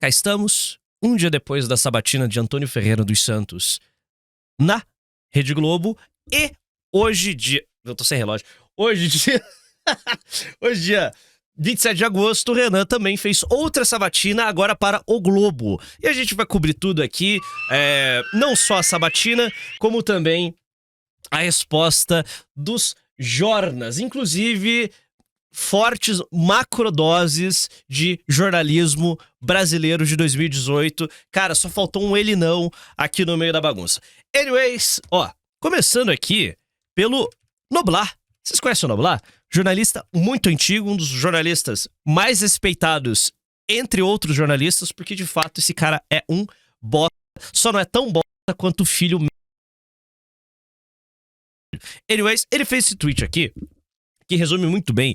Cá estamos, um dia depois da sabatina de Antônio Ferreira dos Santos na Rede Globo. E hoje, dia... Eu tô sem relógio. Hoje, dia 27 de agosto, o Renan também fez outra sabatina, agora para o Globo. E a gente vai cobrir tudo aqui, não só a sabatina, como também a resposta dos jornas. Inclusive, fortes macrodoses de jornalismo brasileiro de 2018. Cara, só faltou um ele não aqui no meio da bagunça. Anyways, começando aqui pelo Noblar. Vocês conhecem o Noblar? Jornalista muito antigo, um dos jornalistas mais respeitados entre outros jornalistas, porque de fato esse cara é um bosta. Só não é tão bosta quanto o filho. Anyways, ele fez esse tweet aqui, que resume muito bem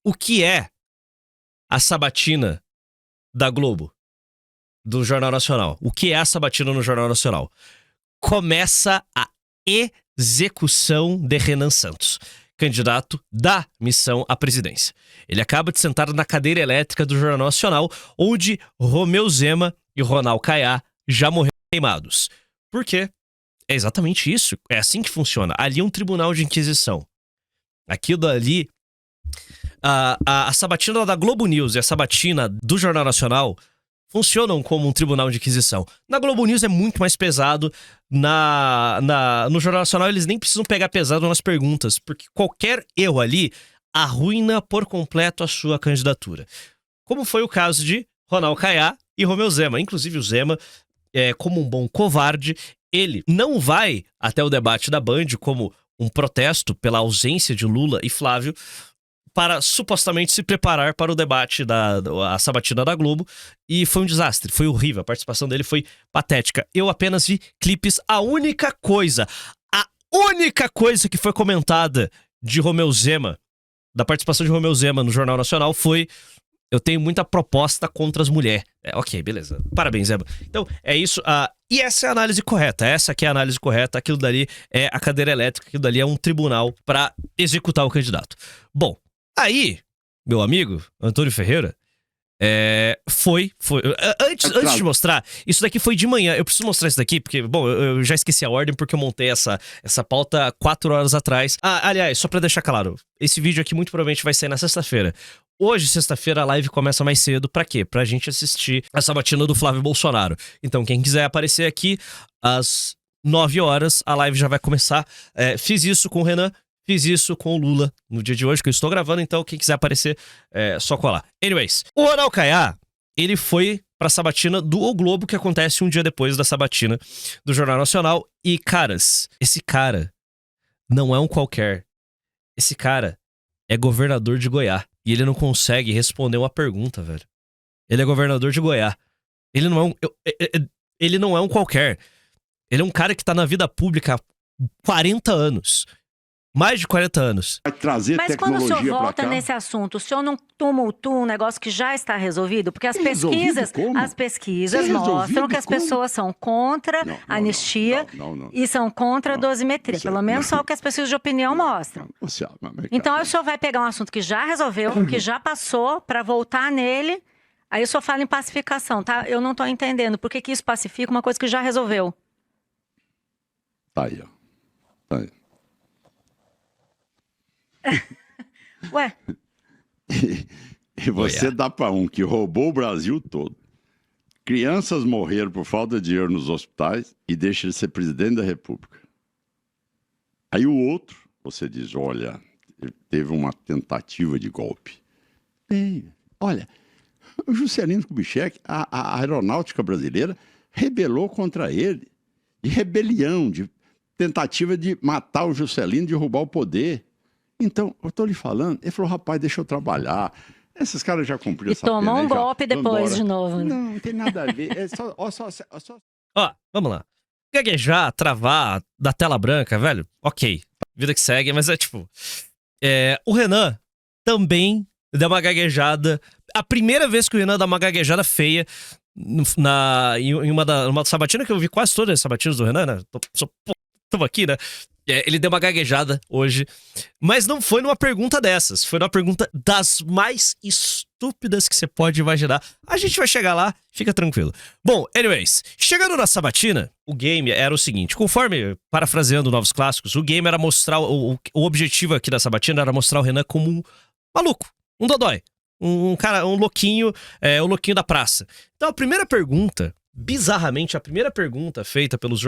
o que é a sabatina da Globo, do Jornal Nacional. O que é a sabatina no Jornal Nacional? Começa a execução de Renan Santos, candidato da missão à presidência. Ele acaba de sentar na cadeira elétrica do Jornal Nacional, onde Romeu Zema e Ronald Kayá já morreram queimados. Por quê? É exatamente isso. É assim que funciona. Ali é um tribunal de inquisição. Aquilo ali... A sabatina da Globo News e a sabatina do Jornal Nacional funcionam como um tribunal de inquisição. Na Globo News é muito mais pesado. No Jornal Nacional eles nem precisam pegar pesado nas perguntas, porque qualquer erro ali arruina por completo a sua candidatura. Como foi o caso de Ronald Kayá e Romeu Zema. Inclusive o Zema, como um bom covarde, ele não vai até o debate da Band como um protesto pela ausência de Lula e Flávio, para supostamente se preparar para o debate a sabatina da Globo, e foi um desastre, foi horrível, a participação dele foi patética. Eu apenas vi clipes, a única coisa que foi comentada de Romeu Zema, da participação de Romeu Zema no Jornal Nacional foi: eu tenho muita proposta contra as mulheres. Ok, beleza. Parabéns, Zema. Então, é isso. E essa é a análise correta. Essa aqui é a análise correta. Aquilo dali é a cadeira elétrica. Aquilo dali é um tribunal para executar o candidato. Bom, aí, meu amigo, Antônio Ferreira, Antes de mostrar, isso daqui foi de manhã. Eu preciso mostrar isso daqui, porque, bom, eu já esqueci a ordem, porque eu montei essa pauta 4 horas atrás. Aliás, só pra deixar claro, esse vídeo aqui muito provavelmente vai sair na sexta-feira. Hoje, sexta-feira, a live começa mais cedo. Pra quê? Pra gente assistir a sabatina do Flávio Bolsonaro. Então, quem quiser aparecer aqui, às 9 horas, a live já vai começar. Fiz isso com o Renan. Fiz isso com o Lula no dia de hoje, que eu estou gravando, então quem quiser aparecer, só colar. Anyways, o Ronald Kayá, ele foi pra sabatina do O Globo, que acontece um dia depois da sabatina do Jornal Nacional. E, caras, esse cara não é um qualquer. Esse cara é governador de Goiás. E ele não consegue responder uma pergunta, velho. Ele é governador de Goiás. Ele não é um qualquer. Ele é um cara que tá na vida pública há 40 anos. Mais de 40 anos. Vai trazer Mas quando o senhor volta nesse assunto, o senhor não tumultua um negócio que já está resolvido? Porque as pesquisas mostram que as pessoas são contra a anistia e são contra a dosimetria. Pelo menos só o que as pesquisas de opinião mostram. Então aí o senhor vai pegar um assunto que já resolveu, que já passou, para voltar nele. Aí o senhor fala em pacificação, tá? Eu não estou entendendo. Por que isso pacifica uma coisa que já resolveu? Tá aí, ó. Tá aí. Ué? E você dá para um que roubou o Brasil todo. Crianças morreram por falta de dinheiro nos hospitais e deixa ele ser presidente da República. Aí o outro, você diz, olha, teve uma tentativa de golpe. Bem, olha, o Juscelino Kubitschek, a aeronáutica brasileira, rebelou contra ele. De rebelião, de tentativa de matar o Juscelino, de roubar o poder. Então, eu tô lhe falando, ele falou, rapaz, deixa eu trabalhar. Esses caras já cumpriram essa pena. E tomou um golpe depois de novo. Né? Não tem nada a ver. Vamos lá. Gaguejar, travar, da tela branca, velho, ok. Vida que segue, mas o Renan também deu uma gaguejada. A primeira vez que o Renan dá uma gaguejada feia em uma sabatina, que eu vi quase todas as sabatinas do Renan, né? Tô aqui, né? Ele deu uma gaguejada hoje, mas não foi numa pergunta dessas, foi numa pergunta das mais estúpidas que você pode imaginar. A gente vai chegar lá, fica tranquilo. Bom, anyways, chegando na sabatina, o game era o seguinte, conforme, parafraseando Novos Clássicos, o game era mostrar, o objetivo aqui da sabatina era mostrar o Renan como um maluco, um dodói, um cara, um louquinho, o louquinho da praça. Então a primeira pergunta, bizarramente, a primeira pergunta feita pelos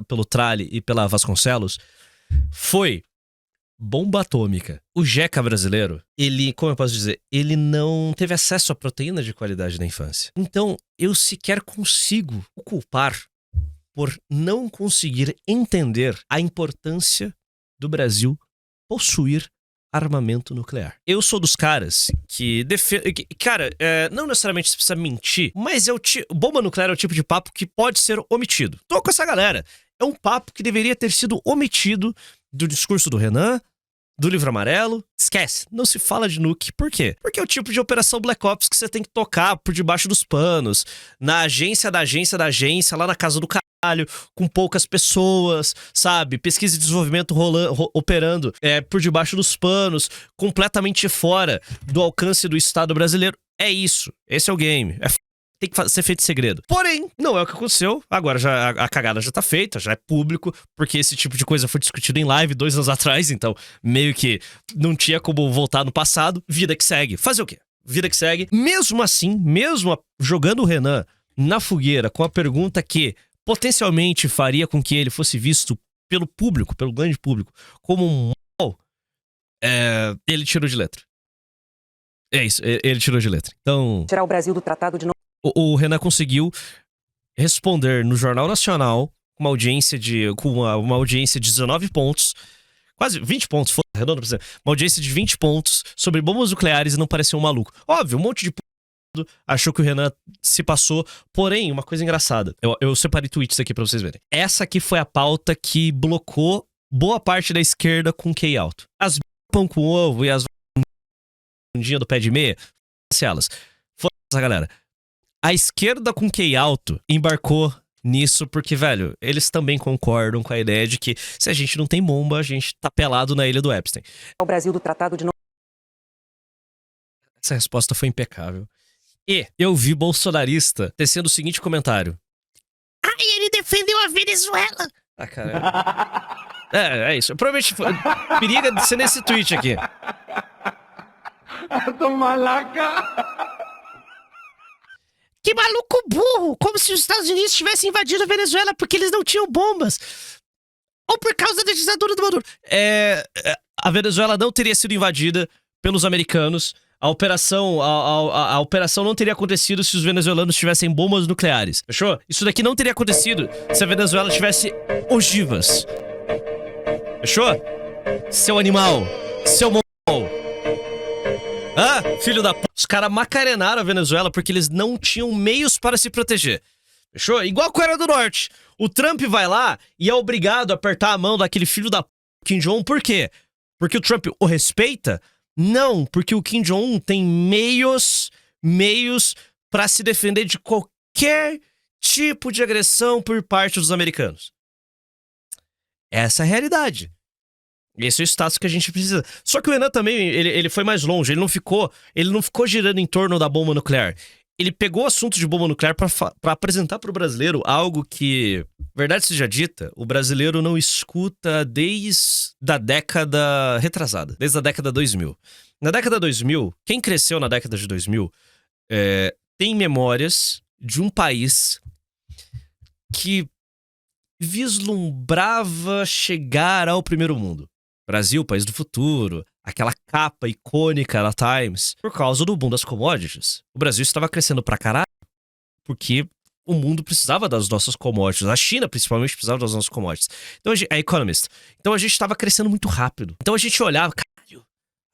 pelo Tralli e pela Vasconcelos foi bomba atômica. O Jeca brasileiro, ele, como eu posso dizer, ele não teve acesso à proteína de qualidade na infância. Então, eu sequer consigo o culpar por não conseguir entender a importância do Brasil possuir armamento nuclear. Eu sou dos caras que defendem... Cara, não necessariamente você precisa mentir, mas bomba nuclear é o tipo de papo que pode ser omitido. Tô com essa galera. É um papo que deveria ter sido omitido do discurso do Renan, do Livro Amarelo. Esquece, não se fala de nuke. Por quê? Porque é o tipo de operação Black Ops que você tem que tocar por debaixo dos panos, na agência da agência da agência, lá na casa do caralho, com poucas pessoas, sabe? Pesquisa e desenvolvimento operando por debaixo dos panos, completamente fora do alcance do Estado brasileiro. É isso. Esse é o game. Tem que ser feito em segredo. Porém, não é o que aconteceu. Agora já a cagada já tá feita, já é público, porque esse tipo de coisa foi discutido em live 2 anos atrás, então meio que não tinha como voltar no passado. Vida que segue. Fazer o quê? Vida que segue. Mesmo assim, mesmo jogando o Renan na fogueira com a pergunta que potencialmente faria com que ele fosse visto pelo público, pelo grande público, como um mal, ele tirou de letra. É isso, ele tirou de letra. Então... tirar o Brasil do Tratado de... O Renan conseguiu responder no Jornal Nacional com uma audiência de 19 pontos, quase 20 pontos, foi redondo pra você, uma audiência de 20 pontos sobre bombas nucleares e não pareceu um maluco. Óbvio, um monte de achou que o Renan se passou, porém, uma coisa engraçada, eu separei tweets aqui pra vocês verem. Essa aqui foi a pauta que blocou boa parte da esquerda com QI alto. As pão com ovo e as bundinha do pé de meia, elas. Foi essa galera. A esquerda com QI alto embarcou nisso porque, velho, eles também concordam com a ideia de que se a gente não tem bomba, a gente tá pelado na ilha do Epstein. O Brasil do Tratado de... Essa resposta foi impecável. E eu vi bolsonarista tecendo o seguinte comentário. Ele defendeu a Venezuela! Ah, cara. É isso. Provavelmente periga de ser nesse tweet aqui. Tô malaca! Que maluco burro! Como se os Estados Unidos tivessem invadido a Venezuela porque eles não tinham bombas. Ou por causa da ditadura do Maduro. A Venezuela não teria sido invadida pelos americanos. A operação não teria acontecido se os venezuelanos tivessem bombas nucleares. Fechou? Isso daqui não teria acontecido se a Venezuela tivesse ogivas. Fechou? Seu animal. Seu mongol. Ah, filho da p... Os caras macarenaram a Venezuela porque eles não tinham meios para se proteger. Fechou? Igual a Coreia do Norte. O Trump vai lá e é obrigado a apertar a mão daquele filho da p... Kim Jong-un. Por quê? Porque o Trump o respeita? Não, porque o Kim Jong-un tem meios para se defender de qualquer tipo de agressão por parte dos americanos. Essa é a realidade. Esse é o status que a gente precisa. Só que o Renan também, ele foi mais longe. Ele não ficou girando em torno da bomba nuclear. Ele pegou o assunto de bomba nuclear para apresentar para o brasileiro algo que, verdade seja dita, o brasileiro não escuta desde a década retrasada. Desde a década 2000. Na década 2000, quem cresceu na década de 2000 tem memórias de um país que vislumbrava chegar ao primeiro mundo. Brasil, país do futuro, aquela capa icônica da Times, por causa do boom das commodities. O Brasil estava crescendo pra caralho, porque o mundo precisava das nossas commodities. A China, principalmente, precisava das nossas commodities. Então, a Economist. Então, a gente estava crescendo muito rápido. Então, a gente olhava, caralho,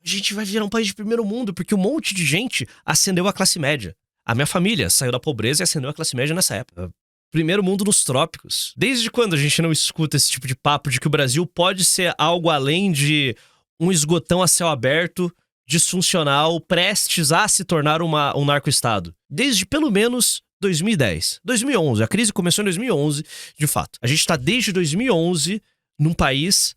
a gente vai virar um país de primeiro mundo, porque um monte de gente ascendeu a classe média. A minha família saiu da pobreza e ascendeu a classe média nessa época. Primeiro mundo nos trópicos. Desde quando a gente não escuta esse tipo de papo de que o Brasil pode ser algo além de um esgotão a céu aberto, disfuncional, prestes a se tornar um narco-estado? Desde pelo menos 2010. 2011. A crise começou em 2011, de fato. A gente está desde 2011 num país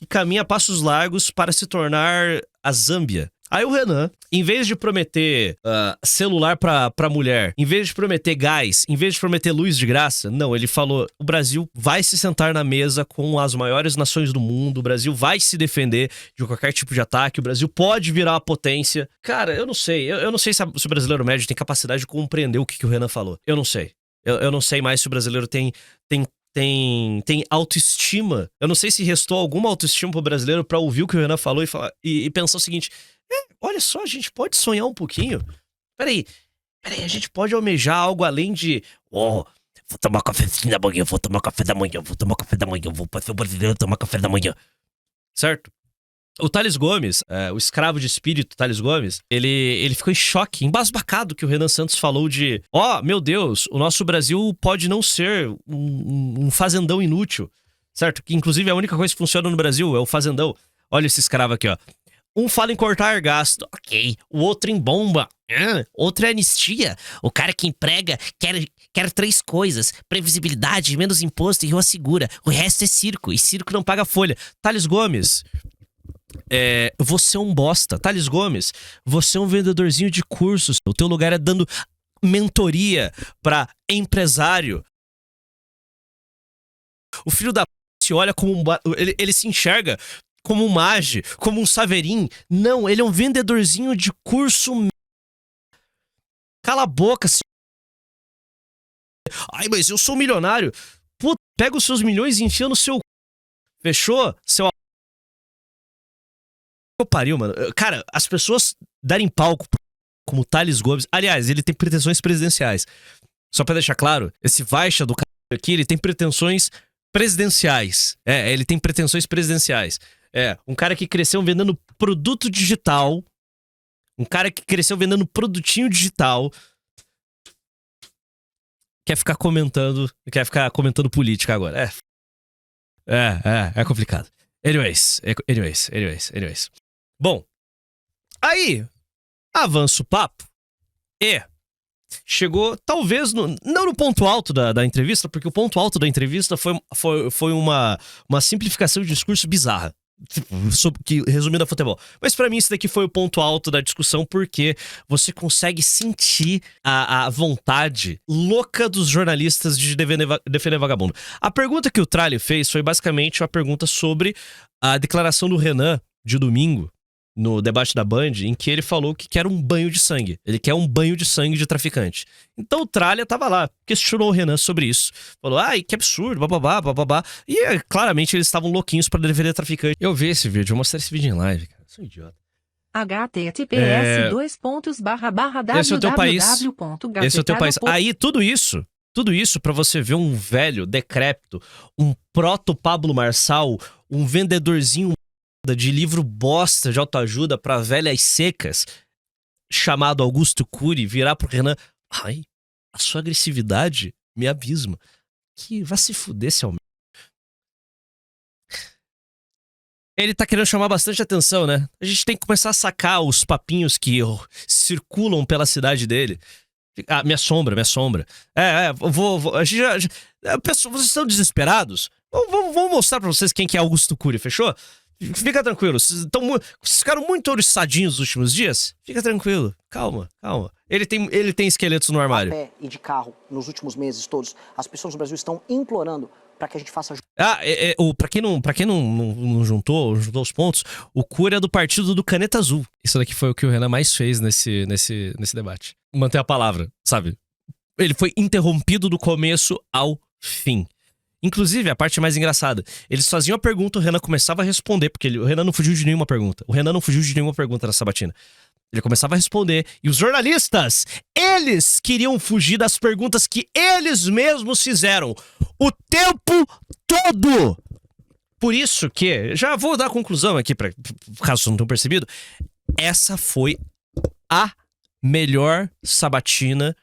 que caminha a passos largos para se tornar a Zâmbia. Aí o Renan, em vez de prometer celular pra mulher, em vez de prometer gás, em vez de prometer luz de graça, não, ele falou, o Brasil vai se sentar na mesa com as maiores nações do mundo, o Brasil vai se defender de qualquer tipo de ataque, o Brasil pode virar uma potência. Cara, eu não sei, eu não sei se o brasileiro médio tem capacidade de compreender o que o Renan falou. Eu não sei. Eu não sei mais se o brasileiro tem autoestima. Eu não sei se restou alguma autoestima pro brasileiro pra ouvir o que o Renan falou e pensar o seguinte... olha só, a gente pode sonhar um pouquinho. Peraí, a gente pode almejar algo além de... vou tomar cafezinho da manhã, vou tomar café da manhã, vou fazer o brasileiro tomar café da manhã. Certo? O Thales Gomes, o escravo de espírito Thales Gomes, ele ficou em choque, embasbacado que o Renan Santos falou de... meu Deus, o nosso Brasil pode não ser um fazendão inútil. Certo? Que inclusive a única coisa que funciona no Brasil é o fazendão. Olha esse escravo aqui, ó. Um fala em cortar gasto, ok. O outro em bomba, outro é anistia. O cara que emprega quer 3 coisas: previsibilidade, menos imposto e rua segura. O resto é circo, e circo não paga folha. Thales Gomes, você é um bosta. Thales Gomes, você é um vendedorzinho de cursos. O teu lugar é dando mentoria pra empresário. O filho da se olha como ele se enxerga como um mage, como um Saverin. Não, ele é um vendedorzinho de curso. Cala a boca. Ai, mas eu sou milionário. Puta, pega os seus milhões e enfia no seu... Fechou? Seu... Pariu, mano. Cara, as pessoas darem palco como Thales Gomes... Aliás, ele tem pretensões presidenciais. Só pra deixar claro, esse Vaixa do cara aqui, ele tem pretensões presidenciais. Ele tem pretensões presidenciais. Um cara que cresceu vendendo produto digital. Um cara que cresceu vendendo produtinho digital. Quer ficar comentando política agora. É complicado. Anyways. Bom, aí avança o papo e chegou, talvez, não no ponto alto da entrevista, porque o ponto alto da entrevista foi uma simplificação de discurso bizarra. Resumindo a futebol. Mas pra mim isso daqui foi o ponto alto da discussão, porque você consegue sentir a vontade louca dos jornalistas de defender vagabundo. A pergunta que o Tralli fez foi basicamente uma pergunta sobre a declaração do Renan de domingo, no debate da Band, em que ele falou que quer um banho de sangue. Ele quer um banho de sangue de traficante. Então o Tralha tava lá, questionou o Renan sobre isso. Falou, que absurdo, bababá. E claramente eles estavam louquinhos pra defender traficante. Eu vi esse vídeo, eu mostrei esse vídeo em live, cara. Eu sou um idiota. https://www.gazetado.com. Esse é o teu país. Esse é o teu país. Aí tudo isso pra você ver um velho decrépito, um proto Pablo Marçal, um vendedorzinho de livro bosta de autoajuda pra velhas secas, chamado Augusto Cury, virar pro Renan. Ai, a sua agressividade me abisma. Que vai se fuder, seu... Ele tá querendo chamar bastante atenção, né? A gente tem que começar a sacar os papinhos que circulam pela cidade dele. Minha sombra. A gente já... Vocês estão desesperados? Vou mostrar pra vocês quem que é Augusto Cury, fechou? Fica tranquilo, vocês ficaram muito oriçadinhos nos últimos dias? Fica tranquilo, calma. Ele tem esqueletos no armário. A pé e de carro, nos últimos meses todos, as pessoas no Brasil estão implorando para que a gente faça... Pra quem não juntou os pontos, o Cury é do partido do Caneta Azul. Isso daqui foi o que o Renan mais fez nesse debate. Manter a palavra, sabe? Ele foi interrompido do começo ao fim. Inclusive, a parte mais engraçada, eles faziam a pergunta, o Renan começava a responder, porque o Renan não fugiu de nenhuma pergunta. Na sabatina. Ele começava a responder, e os jornalistas, eles queriam fugir das perguntas que eles mesmos fizeram o tempo todo. Por isso que, já vou dar a conclusão aqui, caso vocês não tenham percebido, essa foi a melhor sabatina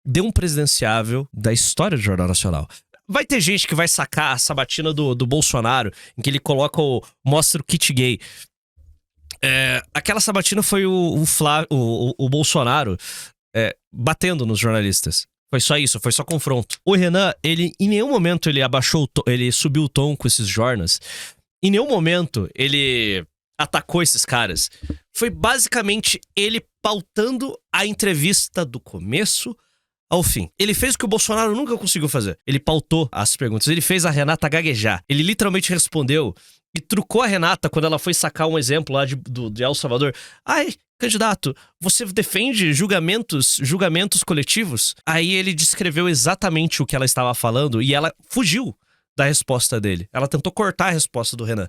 de um presidenciável da história do Jornal Nacional. Vai ter gente que vai sacar a sabatina do Bolsonaro, em que ele mostra o kit gay. Aquela sabatina foi o Bolsonaro batendo nos jornalistas. Foi só isso, foi só confronto. O Renan, ele em nenhum momento ele subiu o tom com esses jornas. em nenhum momento ele atacou esses caras. Foi basicamente ele pautando a entrevista do começo ao fim. Ele fez o que o Bolsonaro nunca conseguiu fazer. Ele pautou as perguntas. Ele fez a Renata gaguejar. Ele literalmente respondeu e trucou a Renata quando ela foi sacar um exemplo lá de El Salvador. Ai, candidato, você defende julgamentos coletivos? Aí ele descreveu exatamente o que ela estava falando e ela fugiu da resposta dele. Ela tentou cortar a resposta do Renan.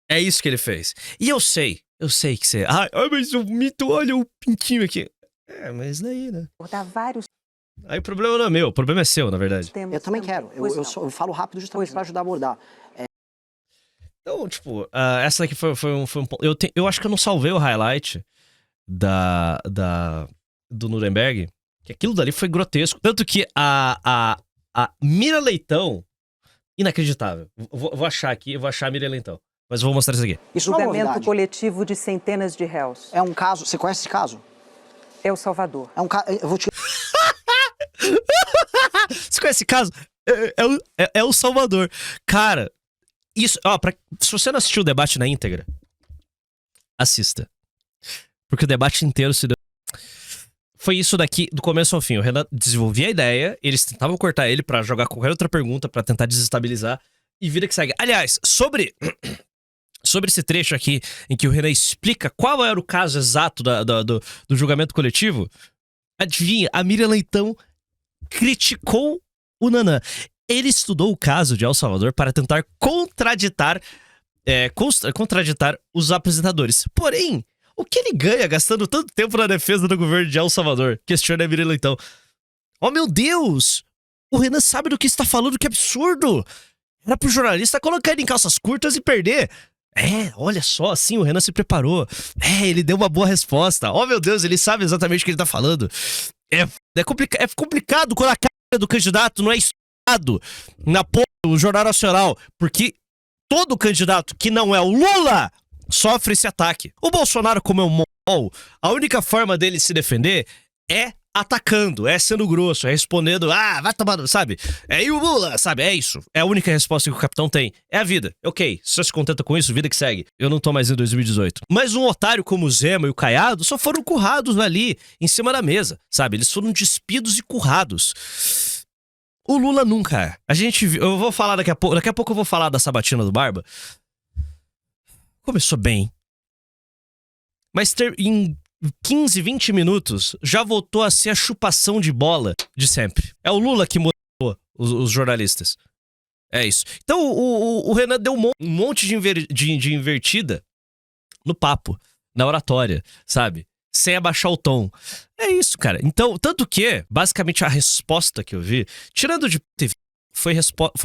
É isso que ele fez. E eu sei que você... Ai, mas o mito, olha o pintinho aqui. É, mas daí, né? Aí o problema não é meu, o problema é seu, na verdade. Eu também quero. Eu falo rápido justamente para ajudar a abordar. Então, tipo, essa daqui foi um ponto. Eu acho que eu não salvei o highlight do Nuremberg, que aquilo dali foi grotesco. Tanto que a Mira Leitão, inacreditável. Vou achar aqui, eu vou achar a Mira Leitão. Mas eu vou mostrar isso aqui. Isso não é Julgamento novidade. coletivo de centenas de réus. É um caso... Você conhece esse caso? El Salvador. É um caso... Eu vou te... Você conhece esse caso? É o Salvador. Cara, isso... Ó, se você não assistiu o debate na íntegra, assista. Porque o debate inteiro se deu... Foi isso daqui, do começo ao fim. O Renan desenvolvia a ideia, eles tentavam cortar ele pra jogar qualquer outra pergunta, pra tentar desestabilizar, e vida que segue. Aliás, sobre esse trecho aqui, em que o Renan explica qual era o caso exato do julgamento coletivo, adivinha, a Miriam Leitão criticou o Nanã. Ele estudou o caso de El Salvador para tentar contraditar os apresentadores. Porém, o que ele ganha gastando tanto tempo na defesa do governo de El Salvador? Questiona a Miriam Leitão. Oh, meu Deus! O Renan sabe do que está falando, que absurdo! Era pro jornalista colocar ele em calças curtas e perder. Olha só, assim, o Renan se preparou. Ele deu uma boa resposta. Oh, meu Deus, ele sabe exatamente o que ele tá falando. É complicado quando a cara do candidato não é estudado na porra do Jornal Nacional. Porque todo candidato que não é o Lula sofre esse ataque. O Bolsonaro, como é um mongol, a única forma dele se defender é atacando, é sendo grosso, é respondendo, vai tomar, sabe? E o Lula, sabe? É isso. É a única resposta que o capitão tem. É a vida. Ok, se você se contenta com isso, vida que segue. Eu não tô mais em 2018. Mas um otário como o Zema e o Caiado só foram currados ali, em cima da mesa, sabe? Eles foram despidos e currados. O Lula nunca é. Eu vou falar daqui a pouco eu vou falar da sabatina do Barba. Começou bem. Mas em 15, 20 minutos, já voltou a ser a chupação de bola de sempre. É o Lula que mudou os jornalistas. É isso. Então o Renan deu um monte de invertida no papo, na oratória, sabe? Sem abaixar o tom. É isso, cara. Então, tanto que, basicamente, a resposta que eu vi, tirando de TV, foi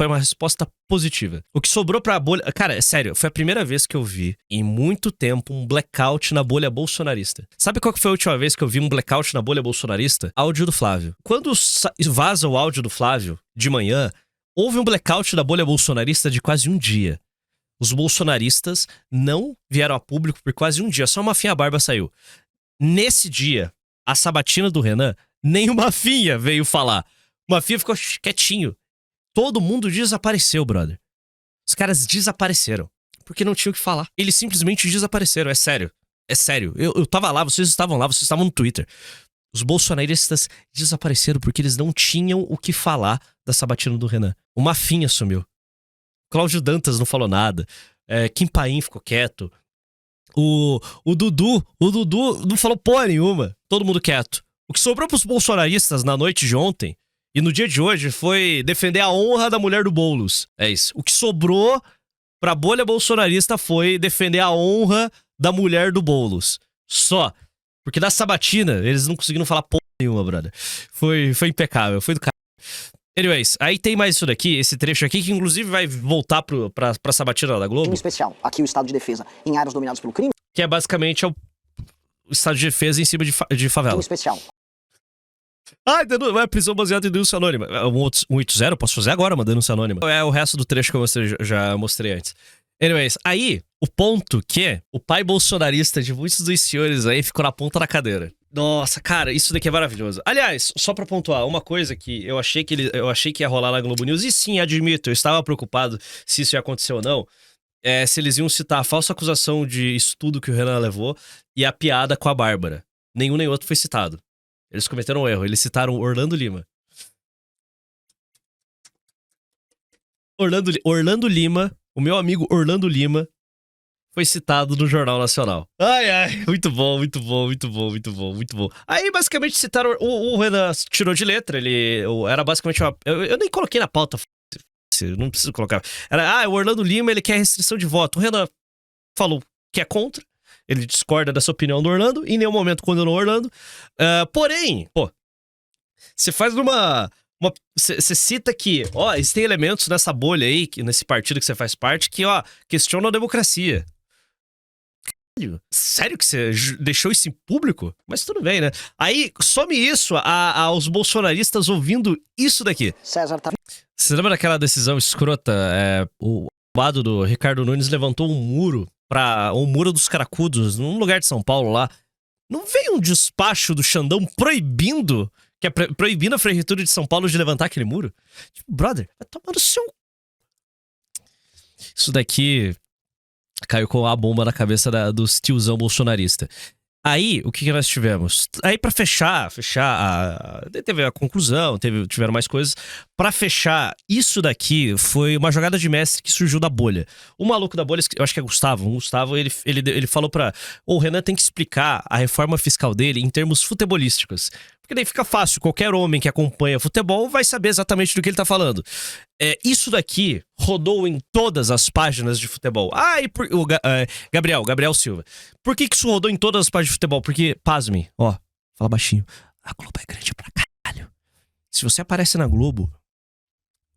uma resposta positiva. O que sobrou pra bolha... Cara, é sério, foi a primeira vez que eu vi, em muito tempo, um blackout na bolha bolsonarista. Sabe qual que foi a última vez que eu vi um blackout na bolha bolsonarista? Áudio do Flávio. Quando vaza o áudio do Flávio, de manhã, houve um blackout da bolha bolsonarista de quase um dia. Os bolsonaristas não vieram a público por quase um dia. Só uma Mafinha Barba saiu. Nesse dia, a sabatina do Renan, nem o Mafinha veio falar. O Mafinha ficou quietinho. Todo mundo desapareceu, brother. Os caras desapareceram. Porque não tinham o que falar. Eles simplesmente desapareceram, é sério. É sério. Eu tava lá, vocês estavam no Twitter. Os bolsonaristas desapareceram porque eles não tinham o que falar da sabatina do Renan. O Mafinha sumiu. Cláudio Dantas não falou nada. Kim Paim ficou quieto. O Dudu não falou porra nenhuma. Todo mundo quieto. O que sobrou pros bolsonaristas na noite de ontem e no dia de hoje foi defender a honra da mulher do Boulos. É isso. O que sobrou pra bolha bolsonarista foi defender a honra da mulher do Boulos. Só. Porque na sabatina eles não conseguiram falar porra nenhuma, brother. Foi impecável. Foi do caralho. Anyways, aí tem mais isso daqui, esse trecho aqui, que inclusive vai voltar pra sabatina da Globo. Em especial, aqui o estado de defesa em áreas dominadas pelo crime. Que é basicamente o estado de defesa em cima de favela. Em especial. É prisão baseada em denúncia anônima. 180, posso fazer agora uma denúncia anônima. É o resto do trecho que eu já mostrei antes. Anyways, aí, o ponto que o pai bolsonarista de muitos dos senhores aí ficou na ponta da cadeira. Nossa, cara, isso daqui é maravilhoso. Aliás, só pra pontuar, uma coisa que eu achei que ia rolar na Globo News, e sim, admito, eu estava preocupado se isso ia acontecer ou não, se eles iam citar a falsa acusação de estudo que o Renan levou e a piada com a Bárbara. Nenhum nem outro foi citado. Eles cometeram um erro, eles citaram Orlando Lima. Orlando Lima, o meu amigo Orlando Lima, foi citado no Jornal Nacional. Ai, muito bom, muito bom, muito bom, muito bom, muito bom. Aí, basicamente, citaram... O Renan tirou de letra, era basicamente uma... Eu nem coloquei na pauta, não preciso colocar. Era, o Orlando Lima, ele quer restrição de voto. O Renan falou que é contra, ele discorda dessa opinião do Orlando, e em nenhum momento condenou o Orlando. Porém, você faz Você cita que, existem elementos nessa bolha aí, nesse partido que você faz parte, que, questionam a democracia. Sério que você deixou isso em público? Mas tudo bem, né? Aí, some isso aos bolsonaristas ouvindo isso daqui. César tá... Você lembra daquela decisão escrota? O lado do Ricardo Nunes levantou um muro dos Caracudos, num lugar de São Paulo lá. Não veio um despacho do Xandão proibindo a Prefeitura de São Paulo de levantar aquele muro? Tipo, brother, vai tomar no seu... Isso daqui caiu com a bomba na cabeça dos tiozão bolsonarista. Aí, o que nós tivemos? Aí, pra fechar teve a conclusão, tiveram mais coisas. Pra fechar, isso daqui foi uma jogada de mestre que surgiu da bolha. O maluco da bolha, eu acho que é Gustavo. O Gustavo, ele falou o Renan tem que explicar a reforma fiscal dele em termos futebolísticos. Porque daí fica fácil, qualquer homem que acompanha futebol vai saber exatamente do que ele tá falando. Isso daqui rodou em todas as páginas de futebol. Gabriel Silva. Por que isso rodou em todas as páginas de futebol? Porque, pasme, fala baixinho, a Globo é grande pra caralho. Se você aparece na Globo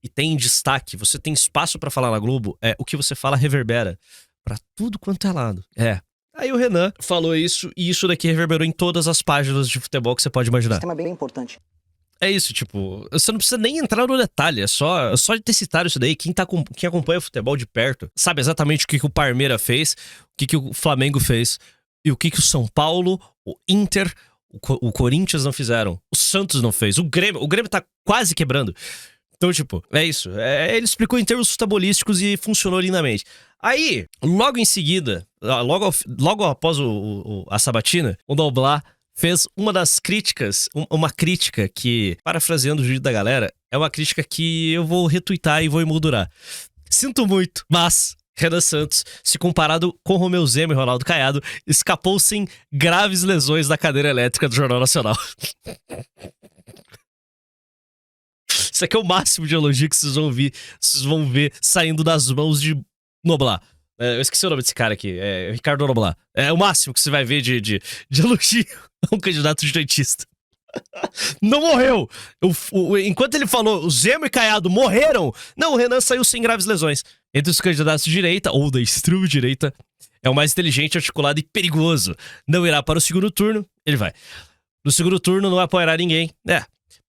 e tem destaque, você tem espaço pra falar na Globo, o que você fala reverbera pra tudo quanto é lado. Aí o Renan falou isso, e isso daqui reverberou em todas as páginas de futebol que você pode imaginar. Esse tema é bem importante. É isso, tipo, você não precisa nem entrar no detalhe, é só de ter citado isso daí. Quem acompanha o futebol de perto sabe exatamente o que o Parmeira fez, o que o Flamengo fez, e o que o São Paulo, o Inter, o Corinthians não fizeram, o Santos não fez, o Grêmio tá quase quebrando. Então, tipo, é isso. Ele explicou em termos futebolísticos e funcionou lindamente. Aí, logo em seguida, logo após a sabatina, o Noblar fez uma crítica que, parafraseando o vídeo da galera, é uma crítica que eu vou retweetar e vou emoldurar. Sinto muito, mas Renan Santos, se comparado com Romeu Zema e Ronaldo Caiado, escapou sem graves lesões da cadeira elétrica do Jornal Nacional. Isso aqui é o máximo de elogio que vocês vão ver saindo das mãos de Noblar. Eu esqueci o nome desse cara aqui, Ricardo Noblar. É o máximo que você vai ver de elogio a um candidato direitista. Não morreu! Enquanto ele falou, o Zema e Caiado morreram, não, o Renan saiu sem graves lesões. Entre os candidatos de direita, ou da extrema direita, é o mais inteligente, articulado e perigoso. Não irá para o segundo turno, ele vai. No segundo turno não apoiará ninguém.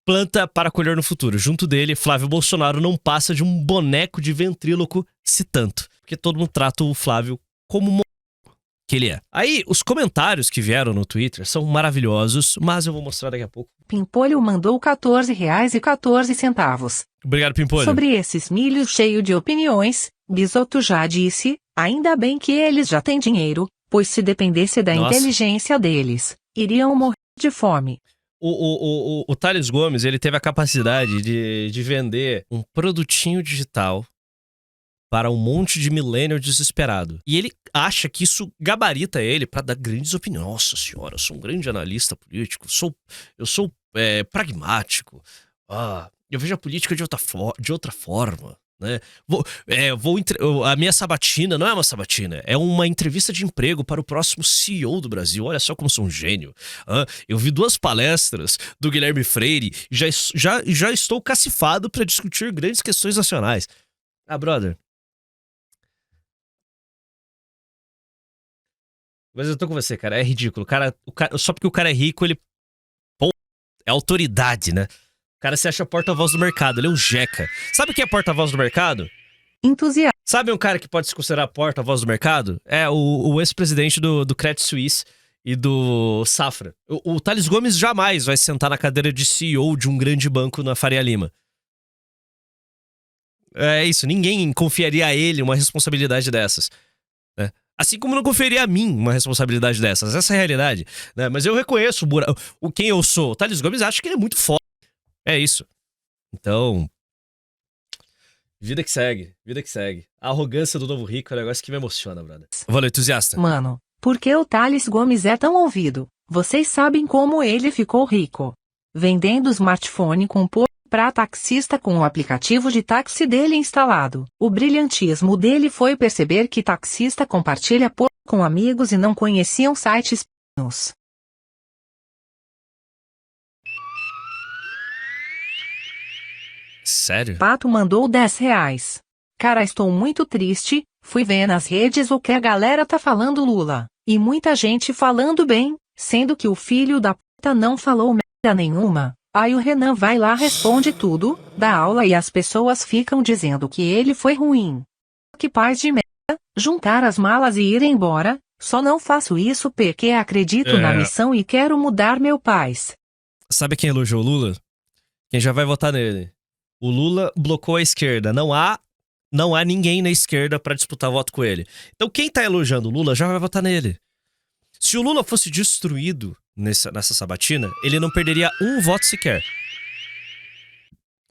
Planta para colher no futuro. Junto dele, Flávio Bolsonaro não passa de um boneco de ventríloco, se tanto. Porque todo mundo trata o Flávio como que ele é. Aí, os comentários que vieram no Twitter são maravilhosos, mas eu vou mostrar daqui a pouco. Pimpolho mandou R$14,14. Obrigado, Pimpolho. Sobre esses milhos cheio de opiniões, Bisotto já disse, ainda bem que eles já têm dinheiro, pois se dependesse da inteligência deles, iriam morrer de fome. O Thales Gomes, ele teve a capacidade de vender um produtinho digital para um monte de millennial desesperado. E ele acha que isso gabarita ele para dar grandes opiniões. Nossa senhora, eu sou um grande analista político, eu sou pragmático. Eu vejo a política de outra forma. Né? A minha sabatina não é uma sabatina, é uma entrevista de emprego para o próximo CEO do Brasil. Olha só como sou um gênio. Eu vi 2 palestras do Guilherme Freire e já estou cacifado para discutir grandes questões nacionais. Brother. Mas eu tô com você, cara. É ridículo. Só porque o cara é rico, ele é autoridade, né? O cara se acha porta-voz do mercado, ele é um jeca. Sabe o que é porta-voz do mercado? entusiasta. Sabe um cara que pode se considerar porta-voz do mercado? É o ex-presidente do Credit Suisse e do Safra. O Thales Gomes jamais vai sentar na cadeira de CEO de um grande banco na Faria Lima. É isso, ninguém confiaria a ele uma responsabilidade dessas, né? Assim como não confiaria a mim uma responsabilidade dessas. Essa é a realidade, né? Mas eu reconheço quem eu sou. O Thales Gomes acha que ele é muito foda. É isso. Então, vida que segue, vida que segue. A arrogância do novo rico é um negócio que me emociona, brother. Valeu, entusiasta. Mano, por que o Thales Gomes é tão ouvido? Vocês sabem como ele ficou rico? Vendendo smartphone com para taxista com o aplicativo de táxi dele instalado. O brilhantismo dele foi perceber que taxista compartilha com amigos e não conheciam sites p****. Sério? Pato mandou R$10. Cara, estou muito triste, fui ver nas redes o que a galera tá falando Lula. E muita gente falando bem, sendo que o filho da puta não falou merda nenhuma. Aí o Renan vai lá, responde tudo, dá aula e as pessoas ficam dizendo que ele foi ruim. Que paz de merda, juntar as malas e ir embora, só não faço isso porque acredito na missão e quero mudar meu país. Sabe quem elogiou o Lula? Quem já vai votar nele. O Lula blocou a esquerda, não há ninguém na esquerda pra disputar voto com ele. Então quem tá elogiando o Lula já vai votar nele. Se o Lula fosse destruído nessa sabatina, ele não perderia um voto sequer.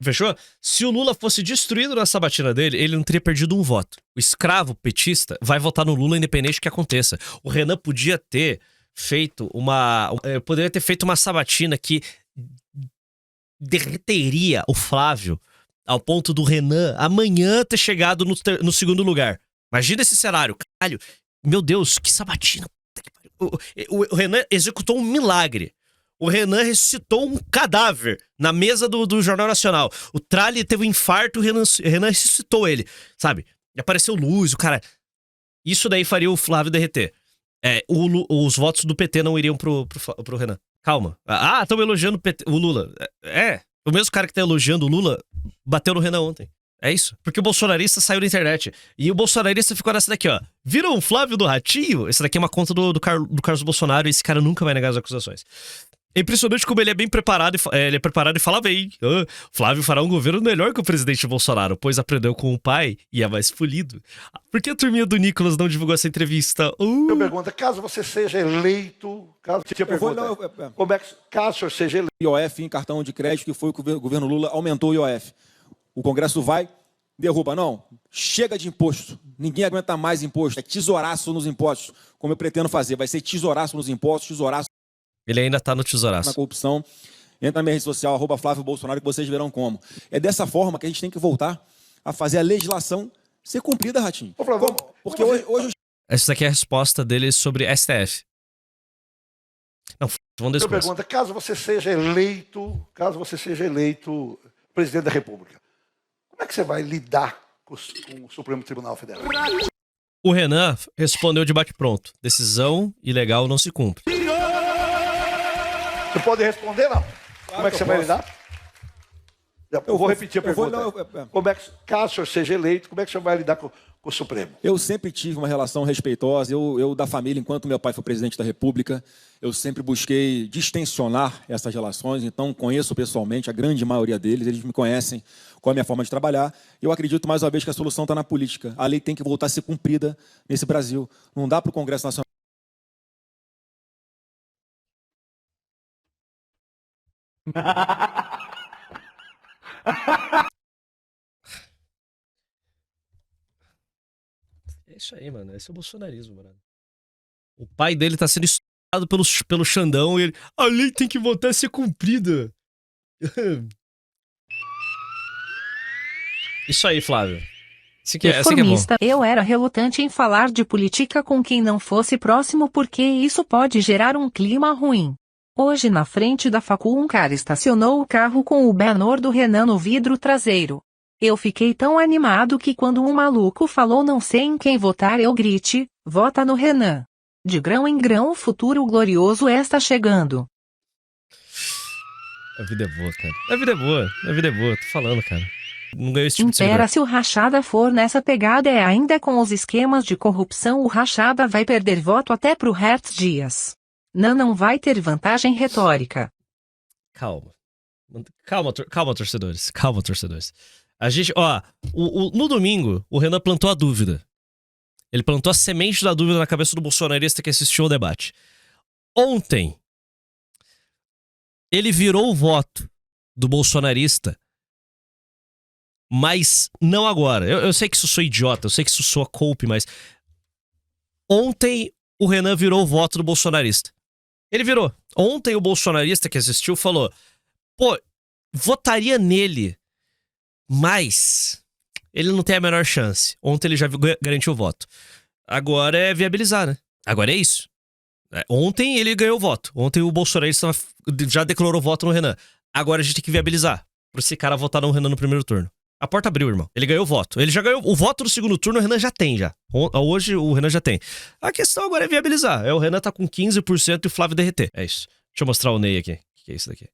Fechou? Se o Lula fosse destruído na sabatina dele, ele não teria perdido um voto. O escravo petista vai votar no Lula independente do que aconteça. O Renan podia ter feito poderia ter feito uma sabatina que derreteria o Flávio ao ponto do Renan amanhã ter chegado no segundo lugar. Imagina esse cenário. Caralho, meu Deus, que sabatina. O Renan executou um milagre. O Renan ressuscitou um cadáver na mesa do Jornal Nacional. O Tralli teve um infarto, o Renan ressuscitou ele, sabe? E apareceu luz, o cara... Isso daí faria o Flávio derreter. Os votos do PT não iriam pro Renan. Calma. Estão elogiando o Lula. O mesmo cara que tá elogiando o Lula bateu no Renan ontem. É isso. Porque o bolsonarista saiu da internet. E o bolsonarista ficou nessa daqui, ó. Viram o Flávio do Ratinho? Essa daqui é uma conta do Carlos Bolsonaro e esse cara nunca vai negar as acusações. É impressionante como ele é bem preparado. Ele é preparado e fala bem. Flávio fará um governo melhor que o presidente Bolsonaro, pois aprendeu com o pai e é mais polido. Por que a turminha do Nicolas não divulgou essa entrevista? Eu pergunto, caso você seja eleito... Caso o senhor seja eleito... IOF em cartão de crédito, que foi o que o governo Lula aumentou o IOF. O Congresso vai, derruba. Não, chega de imposto. Ninguém aguenta mais imposto. É tesouraço nos impostos, como eu pretendo fazer. Vai ser tesouraço nos impostos, tesouraço... Ele ainda tá no tesouraço. Na corrupção. Entra na minha rede social, @Flávio Bolsonaro, que vocês verão como. É dessa forma que a gente tem que voltar a fazer a legislação ser cumprida, Ratinho. Porque hoje... Essa daqui é a resposta dele sobre STF. Não, vamos eu pergunto, caso você seja eleito presidente da República, como é que você vai lidar com o Supremo Tribunal Federal? O Renan respondeu de bate-pronto. Decisão ilegal não se cumpre. Você pode responder, não? Como é que você vai lidar? Eu vou repetir a pergunta. Caso o senhor seja eleito, como é que o senhor vai lidar com o Supremo? Eu sempre tive uma relação respeitosa. Eu da família, enquanto meu pai foi presidente da República, eu sempre busquei distensionar essas relações. Então, conheço pessoalmente a grande maioria deles. Eles me conhecem com a minha forma de trabalhar. Eu acredito, mais uma vez, que a solução está na política. A lei tem que voltar a ser cumprida nesse Brasil. Não dá para o Congresso Nacional... É isso aí, mano. Esse é o bolsonarismo, mano. O pai dele tá sendo estuprado pelo Xandão e ele... A lei tem que voltar a ser cumprida. Isso aí, Flávio. Esse aqui é bom. Eu era relutante em falar de política com quem não fosse próximo porque isso pode gerar um clima ruim. Hoje na frente da facul um cara estacionou o carro com o banner do Renan no vidro traseiro. Eu fiquei tão animado que quando um maluco falou não sei em quem votar eu grite, vota no Renan. De grão em grão o futuro glorioso está chegando. A vida é boa, cara. A vida é boa, tô falando, cara. Não ganhou esse tipo de seguidor. Pera, se o Rachada for nessa pegada ainda com os esquemas de corrupção, o Rachada vai perder voto até pro Hertz Dias. Não vai ter vantagem retórica. Calma, torcedores. Calma, torcedores. A gente, no domingo, o Renan plantou a dúvida. Ele plantou a semente da dúvida na cabeça do bolsonarista que assistiu ao debate. Ontem, ele virou o voto do bolsonarista, mas não agora. Eu sei que isso sou idiota, eu sei que isso soa coupe, mas ontem o Renan virou o voto do bolsonarista. Ele virou. Ontem o bolsonarista que assistiu falou, pô, votaria nele, mas ele não tem a menor chance. Ontem ele já garantiu o voto. Agora é viabilizar, né? Agora é isso. Ontem ele ganhou o voto. Ontem o bolsonarista já declarou voto no Renan. Agora a gente tem que viabilizar pra esse cara votar no Renan no primeiro turno. A porta abriu, irmão. Ele ganhou o voto. Ele já ganhou o voto do segundo turno, o Renan já tem, já. Hoje o Renan já tem. A questão agora é viabilizar. O Renan tá com 15% e o Flávio derreter. É isso. Deixa eu mostrar o Ney aqui. O que é isso daqui?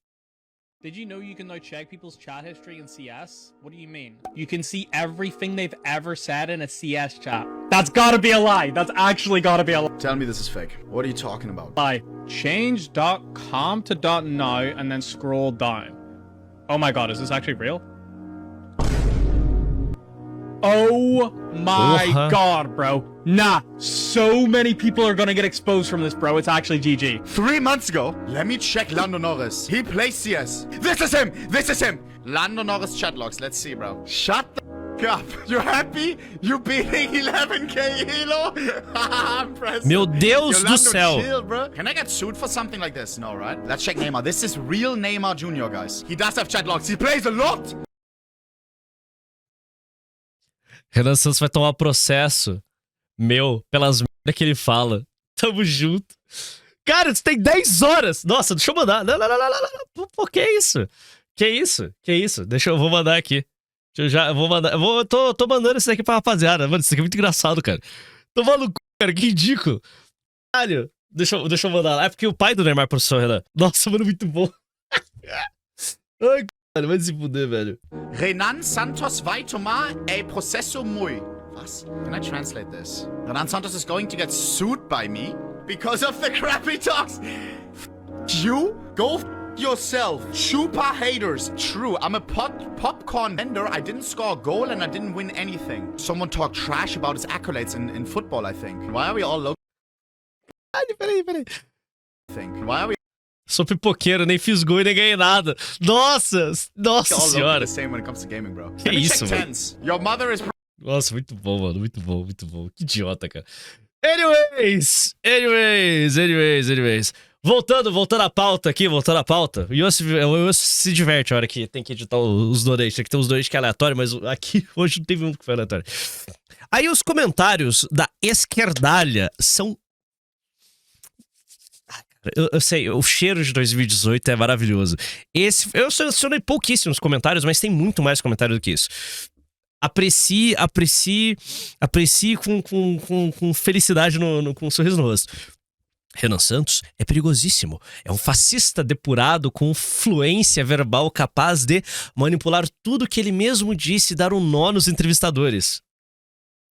Did you know you can now check people's chat history in CS? What do you mean? You can see everything they've ever said in a CS chat. That's gotta be a lie. That's actually gotta be a lie. Tell me this is fake. What are you talking about? Lie. Change .com to .now and then scroll down. Oh my god, is this actually real? Oh my god, bro. Nah, so many people are gonna get exposed from this, bro. It's actually GG. 3 months ago, let me check Lando Norris. He plays CS. This is him! This is him! Lando Norris chat logs. Let's see, bro. Shut the up. You happy? You beating 11k Hilo? I'm impressed. Meu Deus do céu. Chill, bro. Can I get sued for something like this? No, right? Let's check Neymar. This is real Neymar Jr., guys. He does have chat logs. He plays a lot. Renan Santos vai tomar processo meu pelas merda que ele fala. Tamo junto. Cara, você tem 10 horas. Nossa, deixa eu mandar. Não. Pô, que isso? Que isso? Eu vou mandar aqui. Eu vou mandar. Tô mandando isso aqui pra rapaziada. Mano, isso aqui é muito engraçado, cara. Tô maluco, cara. Que ridículo. Caralho. Deixa eu mandar lá. É porque o pai do Neymar é professor, Renan. Nossa, mano, muito bom. Ai, cara, vai se fuder, velho. Renan Santos vai tomar processo muy. Was? Can I translate this? Renan Santos is going to get sued by me because of the crappy talks. You go yourself. Chupa haters. True, I'm a popcorn vendor. I didn't score a goal and I didn't win anything. Someone talked trash about his accolades in football, I think. Why are we all low? Peraí. Why are we Sou pipoqueiro, nem fiz gol e nem ganhei nada. Nossa senhora. Que isso, mano. Nossa, muito bom, mano. Muito bom. Que idiota, cara. Anyways. Voltando à pauta aqui, O Ian se diverte a hora que tem que editar os donates. Tem que ter os donates que é aleatório, mas aqui hoje não teve um que foi aleatório. Aí os comentários da esquerdalha são... Eu sei, o cheiro de 2018 é maravilhoso. Eu selecionei pouquíssimos comentários, mas tem muito mais comentários do que isso. Aprecie com felicidade com um sorriso no rosto. Renan Santos é perigosíssimo. É um fascista depurado com fluência verbal capaz de manipular tudo que ele mesmo disse e dar um nó nos entrevistadores.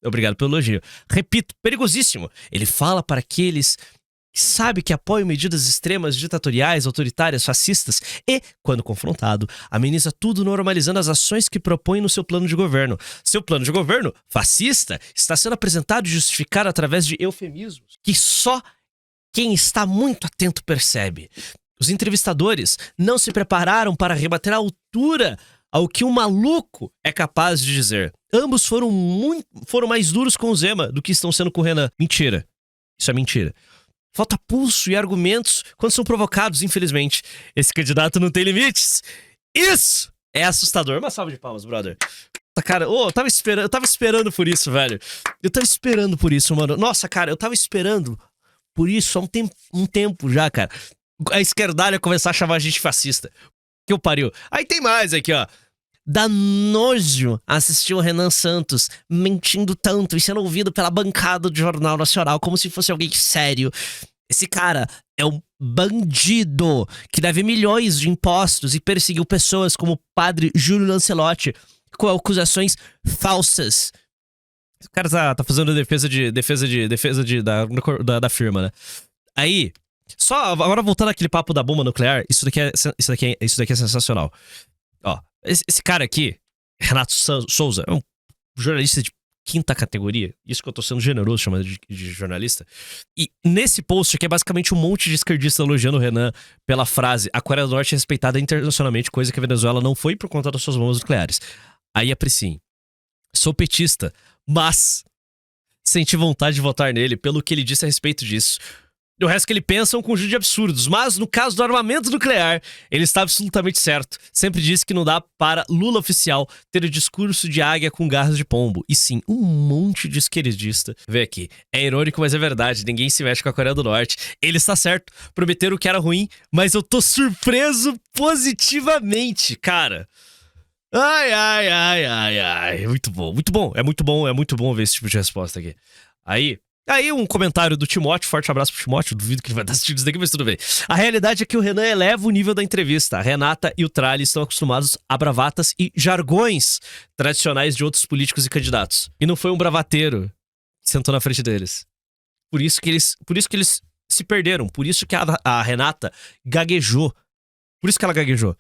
Obrigado pelo elogio. Repito, perigosíssimo. Ele fala para aqueles que sabe que apoiam medidas extremas, ditatoriais, autoritárias, fascistas e, quando confrontado, ameniza tudo normalizando as ações que propõe no seu plano de governo. Seu plano de governo, fascista, está sendo apresentado e justificado através de eufemismos que só quem está muito atento percebe. Os entrevistadores não se prepararam para rebater a altura ao que um maluco é capaz de dizer. Ambos foram mais duros com o Zema do que estão sendo com o Renan. Mentira. Isso é mentira. Falta pulso e argumentos quando são provocados, infelizmente. Esse candidato não tem limites. Isso é assustador. Uma salva de palmas, brother. Cara, eu tava esperando por isso, velho. Eu tava esperando por isso, mano. Nossa, cara, eu tava esperando por isso há um tempo já, cara. A esquerdalha começar a chamar a gente fascista. Que eu pariu. Aí tem mais aqui, ó. Dá nojo assistir o Renan Santos mentindo tanto e sendo ouvido pela bancada do Jornal Nacional como se fosse alguém sério. Esse cara é um bandido que deve milhões de impostos e perseguiu pessoas como o padre Júlio Lancelotti com acusações falsas. O cara tá fazendo defesa da firma, né? Aí, só agora voltando àquele papo da bomba nuclear, isso daqui é sensacional. Ó, esse cara aqui, Renato Souza, é um jornalista de 5ª categoria, isso que eu tô sendo generoso chamando de jornalista. E nesse post aqui é basicamente um monte de esquerdista elogiando o Renan pela frase: a Coreia do Norte é respeitada internacionalmente, coisa que a Venezuela não foi por conta das suas bombas nucleares. Aí apreciem. Sou petista, mas senti vontade de votar nele pelo que ele disse a respeito disso. O resto que ele pensa é um conjunto de absurdos, mas no caso do armamento nuclear, ele está absolutamente certo. Sempre disse que não dá para Lula oficial ter o discurso de águia com garras de pombo. E sim, um monte de esquerdista. Vê aqui, é irônico, mas é verdade, ninguém se mexe com a Coreia do Norte. Ele está certo, prometeram que era ruim, mas eu tô surpreso positivamente, cara. Ai. Muito bom. É muito bom ver esse tipo de resposta aqui. Aí um comentário do Timóteo, forte abraço pro Timóteo, duvido que ele vai estar assistindo isso daqui, mas tudo bem. A realidade é que o Renan eleva o nível da entrevista. A Renata e o Tralli estão acostumados a bravatas e jargões tradicionais de outros políticos e candidatos. E não foi um bravateiro que sentou na frente deles. Por isso que eles se perderam, por isso que a Renata gaguejou. Por isso que ela gaguejou.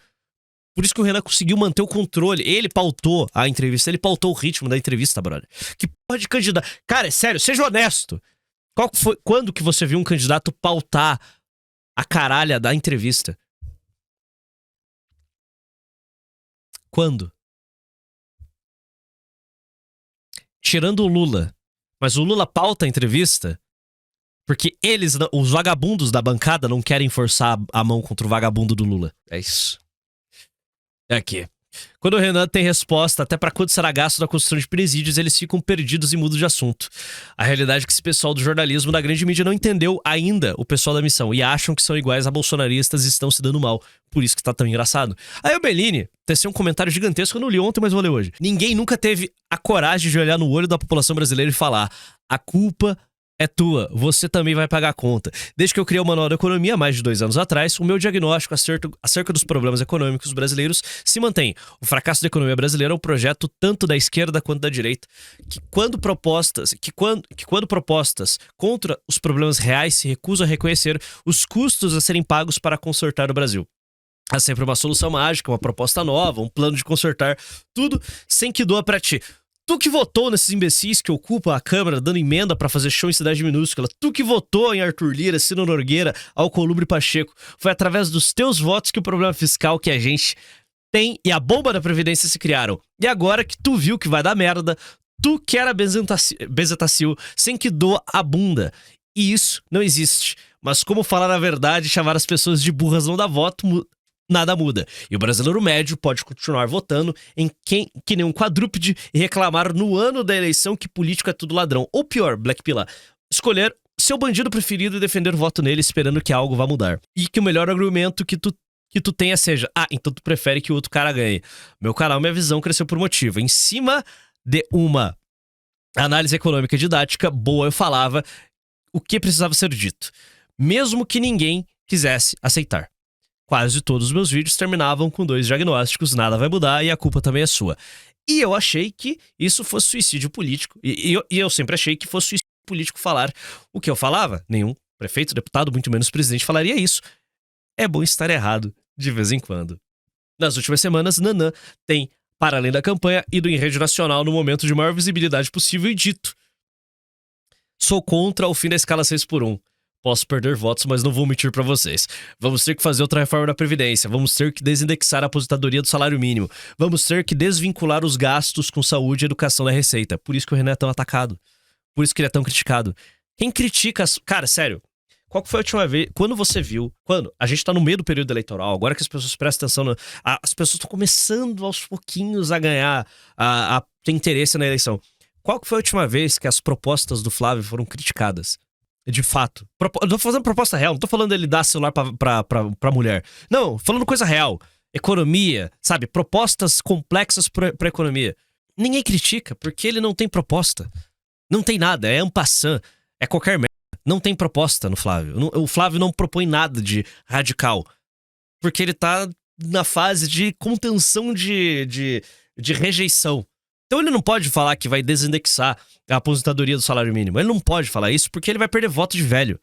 Por isso que o Renan conseguiu manter o controle. Ele pautou a entrevista, ele pautou o ritmo da entrevista, brother. Que porra de candidato... Cara, é sério, seja honesto. Quando que você viu um candidato pautar a caralha da entrevista? Quando? Tirando o Lula. Mas o Lula pauta a entrevista porque os vagabundos da bancada, não querem forçar a mão contra o vagabundo do Lula. É isso. É aqui. Quando o Renan tem resposta até pra quanto será gasto na construção de presídios, eles ficam perdidos e mudam de assunto. A realidade é que esse pessoal do jornalismo da grande mídia não entendeu ainda o pessoal da missão e acham que são iguais a bolsonaristas e estão se dando mal. Por isso que tá tão engraçado. Aí o Bellini teceu um comentário gigantesco, eu não li ontem, mas vou ler hoje. Ninguém nunca teve a coragem de olhar no olho da população brasileira e falar: a culpa é tua, você também vai pagar a conta. Desde que eu criei o Manual da Economia, há mais de 2 anos atrás, o meu diagnóstico acerca dos problemas econômicos brasileiros se mantém. O fracasso da economia brasileira é um projeto tanto da esquerda quanto da direita, que quando propostas contra os problemas reais se recusam a reconhecer os custos a serem pagos para consertar o Brasil. Há sempre uma solução mágica, uma proposta nova, um plano de consertar tudo sem que doa pra ti. Tu que votou nesses imbecis que ocupam a Câmara dando emenda pra fazer show em cidade minúscula, tu que votou em Arthur Lira, Ciro Nogueira, Alcolumbre e Pacheco, foi através dos teus votos que o problema fiscal que a gente tem e a bomba da Previdência se criaram. E agora que tu viu que vai dar merda, tu quer a benzetacil sem que doa a bunda. E isso não existe. Mas como falar a verdade e chamar as pessoas de burras não dá voto, nada muda. E o brasileiro médio pode continuar votando em quem que nem um quadrúpede e reclamar no ano da eleição que político é tudo ladrão. Ou pior, Black Pilar, escolher seu bandido preferido e defender o voto nele esperando que algo vá mudar. E que o melhor argumento que tu tenha seja: então tu prefere que o outro cara ganhe. Meu canal, minha visão cresceu por motivo. Em cima de uma análise econômica didática boa, eu falava o que precisava ser dito, mesmo que ninguém quisesse aceitar. Quase todos os meus vídeos terminavam com 2 diagnósticos: nada vai mudar e a culpa também é sua. E eu achei que isso fosse suicídio político. E eu sempre achei que fosse suicídio político falar o que eu falava. Nenhum prefeito, deputado, muito menos presidente falaria isso. É bom estar errado de vez em quando. Nas últimas semanas, Nanã tem, para além da campanha, ido em rede nacional no momento de maior visibilidade possível e dito: sou contra o fim da escala 6x1. Posso perder votos, mas não vou mentir pra vocês. Vamos ter que fazer outra reforma da Previdência. Vamos ter que desindexar a aposentadoria do salário mínimo. Vamos ter que desvincular os gastos com saúde e educação da Receita. Por isso que o Renan é tão atacado. Por isso que ele é tão criticado. Quem critica... Cara, sério. Qual que foi a última vez... Quando você viu... Quando? A gente tá no meio do período eleitoral. Agora que as pessoas prestam atenção... As pessoas estão começando aos pouquinhos a ganhar... A ter interesse na eleição. Qual que foi a última vez que as propostas do Flávio foram criticadas? De fato. Eu tô fazendo proposta real, não tô falando dele dar celular pra mulher. Não, falando coisa real. Economia, sabe? Propostas complexas pra economia. Ninguém critica, porque ele não tem proposta. Não tem nada, é en passant, é qualquer merda. Não tem proposta no Flávio. O Flávio não propõe nada de radical. Porque ele tá na fase de contenção de de rejeição. Então ele não pode falar que vai desindexar a aposentadoria do salário mínimo. Ele não pode falar isso porque ele vai perder voto de velho,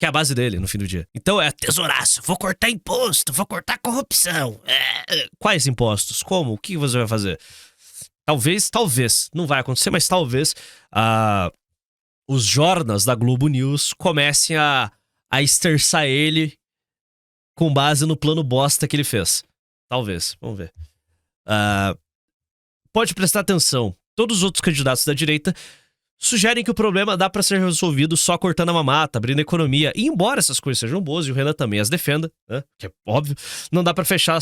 que é a base dele no fim do dia. Então é tesouraço, vou cortar imposto, vou cortar corrupção. Quais impostos? Como? O que você vai fazer? Talvez, não vai acontecer, mas talvez os jornais da Globo News comecem a esterçar ele com base no plano bosta que ele fez. Talvez, vamos ver. Pode prestar atenção. Todos os outros candidatos da direita sugerem que o problema dá pra ser resolvido só cortando a mamata, abrindo a economia. E embora essas coisas sejam boas e o Renan também as defenda, né, que é óbvio, não dá pra fechar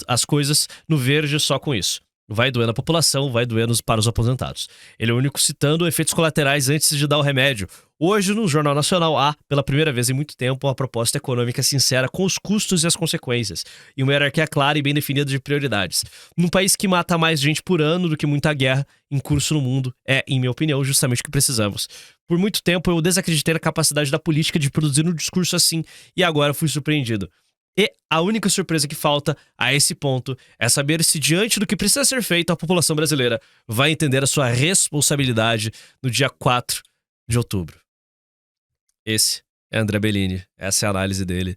as coisas no verde só com isso. Vai doer na população, vai doer para os aposentados. Ele é o único citando efeitos colaterais antes de dar o remédio. Hoje, no Jornal Nacional, há, pela primeira vez em muito tempo, uma proposta econômica sincera com os custos e as consequências, e uma hierarquia clara e bem definida de prioridades. Num país que mata mais gente por ano do que muita guerra em curso no mundo, é, em minha opinião, justamente o que precisamos. Por muito tempo, eu desacreditei na capacidade da política de produzir um discurso assim, e agora fui surpreendido. E a única surpresa que falta a esse ponto é saber se, diante do que precisa ser feito, a população brasileira vai entender a sua responsabilidade no dia 4 de outubro. Esse é André Bellini. Essa é a análise dele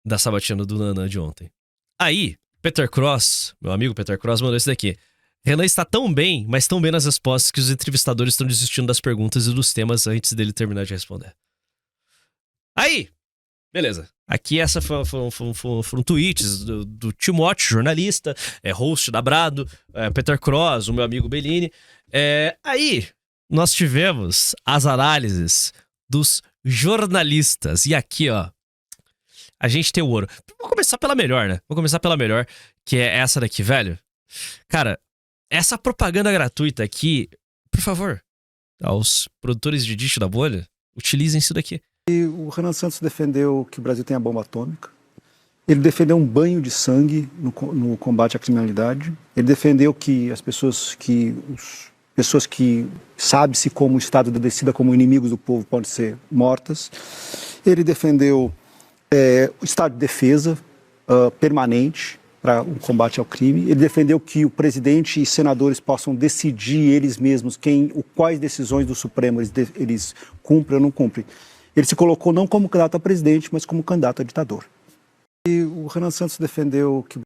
da sabatina do Nanã de ontem. Aí, Peter Cross, meu amigo Peter Cross, mandou esse daqui. Renan está tão bem, mas tão bem nas respostas que os entrevistadores estão desistindo das perguntas e dos temas antes dele terminar de responder. Aí, beleza. Aqui foram tweets do Timóteo, jornalista, host da Brado, Peter Cross, o meu amigo Bellini. Aí nós tivemos as análises dos jornalistas. E aqui, ó, a gente tem o ouro. Vou começar pela melhor, né? Vou começar pela melhor, que é essa daqui, velho. Cara, essa propaganda gratuita aqui, por favor, aos produtores de Ditch da Bolha, utilizem isso daqui. O Renan Santos defendeu que o Brasil tenha bomba atômica. Ele defendeu um banho de sangue no combate à criminalidade. Ele defendeu que as pessoas que sabe-se como o Estado decida como inimigos do povo podem ser mortas. Ele defendeu o estado de defesa permanente para o combate ao crime. Ele defendeu que o presidente e senadores possam decidir eles mesmos quais decisões do Supremo eles cumprem ou não cumprem. Ele se colocou não como candidato a presidente, mas como candidato a ditador. E o Renan Santos defendeu que...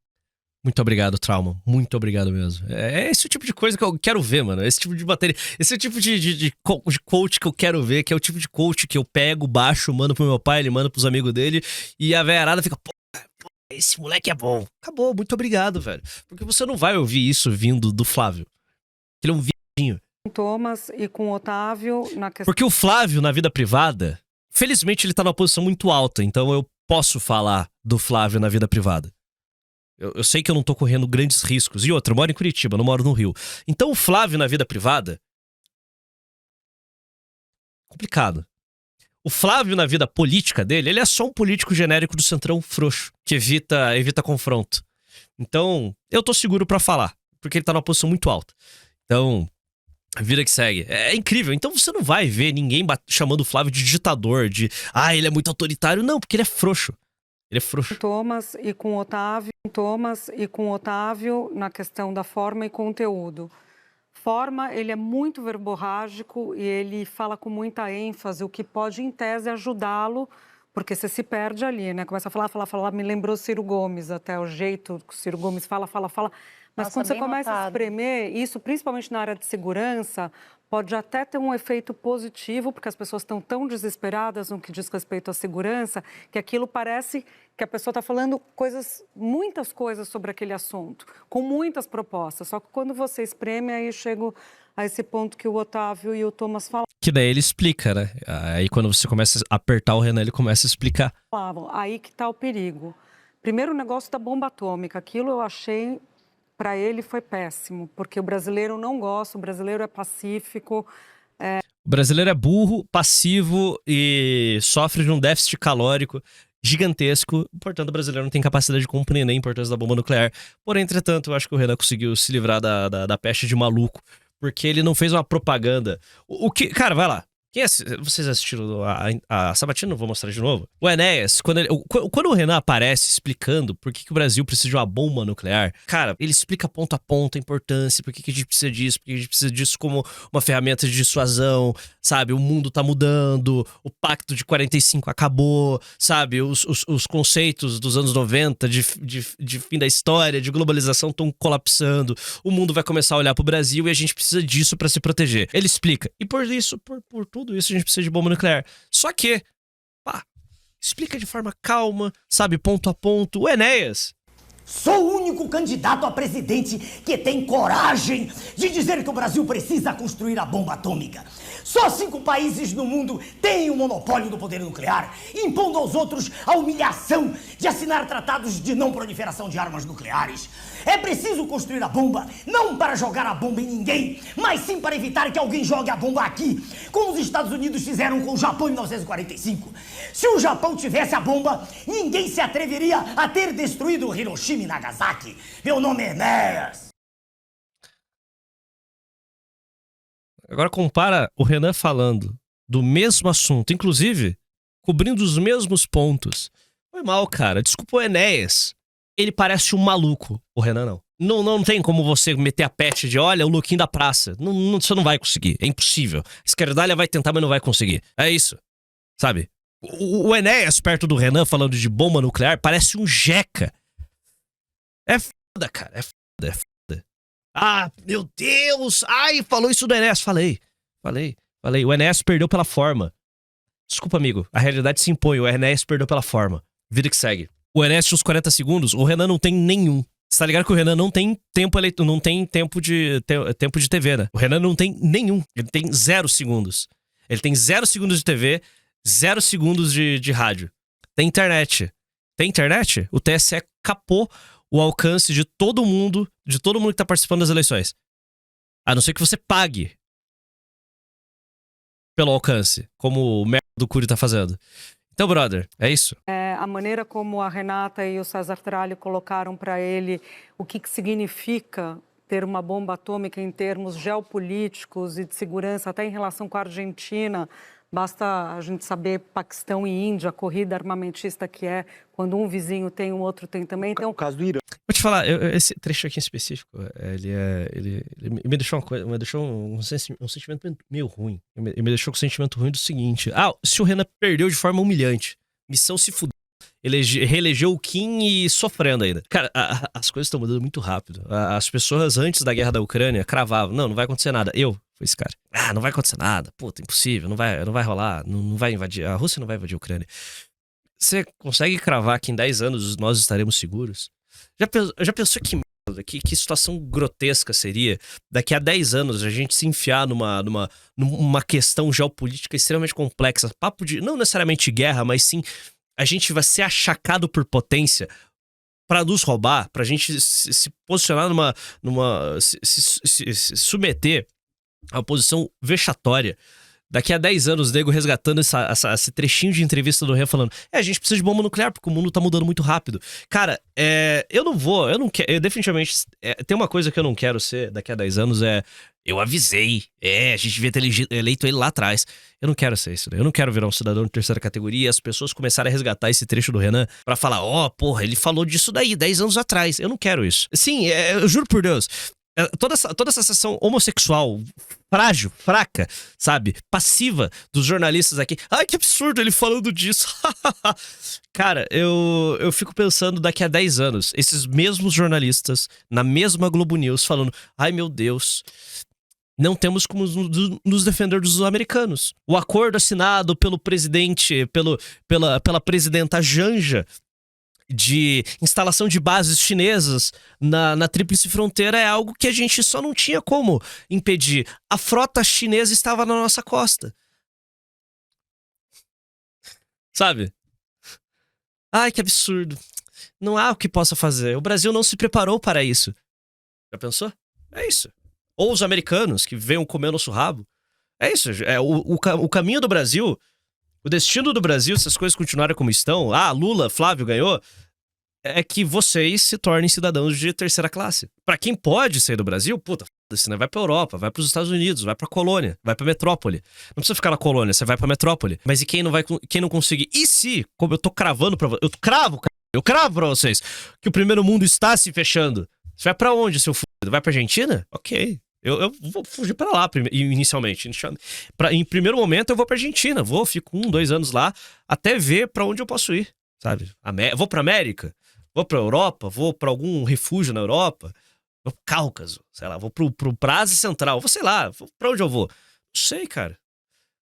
Muito obrigado, Trauma. Muito obrigado mesmo. É esse o tipo de coisa que eu quero ver, mano. Esse tipo de matéria. Esse é o tipo de coach que eu quero ver, que é o tipo de coach que eu pego, baixo, mando pro meu pai, ele manda pros amigos dele, e a velharada fica... Pô, esse moleque é bom. Acabou, muito obrigado, velho. Porque você não vai ouvir isso vindo do Flávio. Ele é um viadinho. Thomas e com o Otávio na questão... Porque o Flávio, na vida privada... Felizmente ele tá numa posição muito alta, então eu posso falar do Flávio na vida privada. Eu sei que eu não tô correndo grandes riscos. E outra, eu moro em Curitiba, não moro no Rio. Então o Flávio na vida privada... Complicado. O Flávio na vida política dele, ele é só um político genérico do centrão frouxo, que evita confronto. Então, eu tô seguro pra falar, porque ele tá numa posição muito alta. Então... A vida que segue. É incrível. Então você não vai ver ninguém chamando o Flávio de ditador, ele é muito autoritário. Não, porque ele é frouxo. Ele é frouxo. Thomas e com o Otávio na questão da forma e conteúdo. Forma, ele é muito verborrágico e ele fala com muita ênfase, o que pode, em tese, ajudá-lo, porque você se perde ali, né? Começa a falar, me lembrou Ciro Gomes, até o jeito que o Ciro Gomes fala. Mas quando você começa a espremer, isso principalmente na área de segurança, pode até ter um efeito positivo, porque as pessoas estão tão desesperadas no que diz respeito à segurança, que aquilo parece que a pessoa está falando muitas coisas sobre aquele assunto, com muitas propostas. Só que quando você espreme, aí chego a esse ponto que o Otávio e o Thomas falam. Que daí ele explica, né? Aí quando você começa a apertar o Renan, ele começa a explicar. Aí que está o perigo. Primeiro, o negócio da bomba atômica. Aquilo eu achei... Para ele foi péssimo, porque o brasileiro não gosta, o brasileiro é pacífico. O brasileiro é burro, passivo e sofre de um déficit calórico gigantesco. Portanto, o brasileiro não tem capacidade de compreender a importância da bomba nuclear. Porém, entretanto, eu acho que o Renan conseguiu se livrar da peste de maluco, porque ele não fez uma propaganda. Cara, vai lá. Vocês assistiram a Sabatina? Não vou mostrar de novo. O Enéas, quando o Renan aparece explicando por que o Brasil precisa de uma bomba nuclear, cara, ele explica ponto a ponto a importância, por que a gente precisa disso, por que a gente precisa disso como uma ferramenta de dissuasão, sabe? O mundo tá mudando, o pacto de 45 acabou, sabe? Os conceitos dos anos 90 de fim da história, de globalização estão colapsando, o mundo vai começar a olhar pro Brasil e a gente precisa disso pra se proteger. Ele explica. E por isso, por tudo isso, a gente precisa de bomba nuclear. Só que, explica de forma calma, sabe, ponto a ponto. O Enéas. Sou o único candidato a presidente que tem coragem de dizer que o Brasil precisa construir a bomba atômica. Só 5 países no mundo têm o monopólio do poder nuclear, impondo aos outros a humilhação de assinar tratados de não proliferação de armas nucleares. É preciso construir a bomba, não para jogar a bomba em ninguém, mas sim para evitar que alguém jogue a bomba aqui, como os Estados Unidos fizeram com o Japão em 1945. Se o Japão tivesse a bomba, ninguém se atreveria a ter destruído Hiroshima e Nagasaki. Meu nome é Enéas. Agora compara o Renan falando do mesmo assunto, inclusive cobrindo os mesmos pontos. Foi mal, cara. Desculpa o Enéas. Ele parece um maluco. O Renan não. Não tem como você meter a pet de, olha, o Luquinho da praça. Você não vai conseguir. É impossível. A esquerdalha vai tentar, mas não vai conseguir. É isso. Sabe? O Enéas perto do Renan falando de bomba nuclear parece um jeca. É foda, cara. É foda. Ah, meu Deus! Ai, falou isso do Enéas. Falei. O Enéas perdeu pela forma. Desculpa, amigo. A realidade se impõe. O Enéas perdeu pela forma. Vida que segue. O Enéas tinha uns 40 segundos. O Renan não tem nenhum. Você tá ligado que o Renan não tem tempo de TV, né? O Renan não tem nenhum. Ele tem 0 segundos. Ele tem 0 segundos de TV, 0 segundos de rádio. Tem internet. O TSE capou o alcance de todo mundo que tá participando das eleições. A não ser que você pague pelo alcance, como o merda do Cury tá fazendo. Então, brother, é isso. A maneira como a Renata e o César Tralli colocaram para ele o que significa ter uma bomba atômica em termos geopolíticos e de segurança, até em relação com a Argentina. Basta a gente saber Paquistão e Índia, a corrida armamentista que é, quando um vizinho tem, o outro tem também. Então, o caso do Irã. Vou te falar, esse trecho aqui em específico, ele me deixou uma coisa, me deixou um sentimento meio ruim. Ele me deixou com o sentimento ruim do seguinte: se o Renan perdeu de forma humilhante, missão se fudeu. Ele reelegeu o Kim e sofrendo ainda. Cara, as coisas estão mudando muito rápido. As pessoas antes da guerra da Ucrânia cravavam, não vai acontecer nada. Foi esse cara. Não vai acontecer nada. Puta, impossível, não vai rolar, não vai invadir. A Rússia não vai invadir a Ucrânia. Você consegue cravar que em 10 anos nós estaremos seguros? Já pensou que merda, que situação grotesca seria daqui a 10 anos a gente se enfiar numa questão geopolítica extremamente complexa? Papo de, não necessariamente guerra, mas sim a gente vai ser achacado por potência para nos roubar, pra gente se posicionar se submeter a uma posição vexatória. Daqui a 10 anos, o nego resgatando esse trechinho de entrevista do Renan falando, a gente precisa de bomba nuclear porque o mundo tá mudando muito rápido. Cara, eu não quero, definitivamente, tem uma coisa que eu não quero ser daqui a 10 anos, eu avisei, a gente devia ter eleito ele lá atrás. Eu não quero ser isso, né? Eu não quero virar um cidadão de terceira categoria e as pessoas começarem a resgatar esse trecho do Renan pra falar, porra, ele falou disso daí 10 anos atrás. Eu não quero isso. Sim, eu juro por Deus, toda essa sessão homossexual frágil, fraca, sabe, passiva dos jornalistas aqui. Ai, que absurdo ele falando disso. Cara, eu fico pensando daqui a 10 anos, esses mesmos jornalistas na mesma Globo News falando, ai meu Deus, não temos como nos defender dos americanos. O acordo assinado pelo presidente, pela presidenta Janja, de instalação de bases chinesas na Tríplice Fronteira é algo que a gente só não tinha como impedir. A frota chinesa estava na nossa costa. Sabe? Ai, que absurdo. Não há o que possa fazer. O Brasil não se preparou para isso. Já pensou? É isso. Ou os americanos que venham comer nosso rabo. É isso. O caminho do Brasil, o destino do Brasil, se as coisas continuarem como estão, Lula, Flávio ganhou, é que vocês se tornem cidadãos de terceira classe. Pra quem pode sair do Brasil, puta, né? Vai pra Europa, vai pros Estados Unidos, vai pra colônia, vai pra metrópole. Não precisa ficar na colônia, você vai pra metrópole. Mas e quem não conseguir? E se, como eu tô cravando pra vocês, eu cravo pra vocês, que o primeiro mundo está se fechando. Você vai pra onde, seu fudido? Vai pra Argentina? Ok. Eu vou fugir pra lá inicialmente. Em primeiro momento eu vou pra Argentina. Fico 1, 2 anos lá, até ver pra onde eu posso ir, sabe? Vou pra América, vou pra Europa, vou pra algum refúgio na Europa, vou pro Cáucaso, sei lá, vou pra Ásia Central, sei lá, pra onde eu vou? Não sei, cara.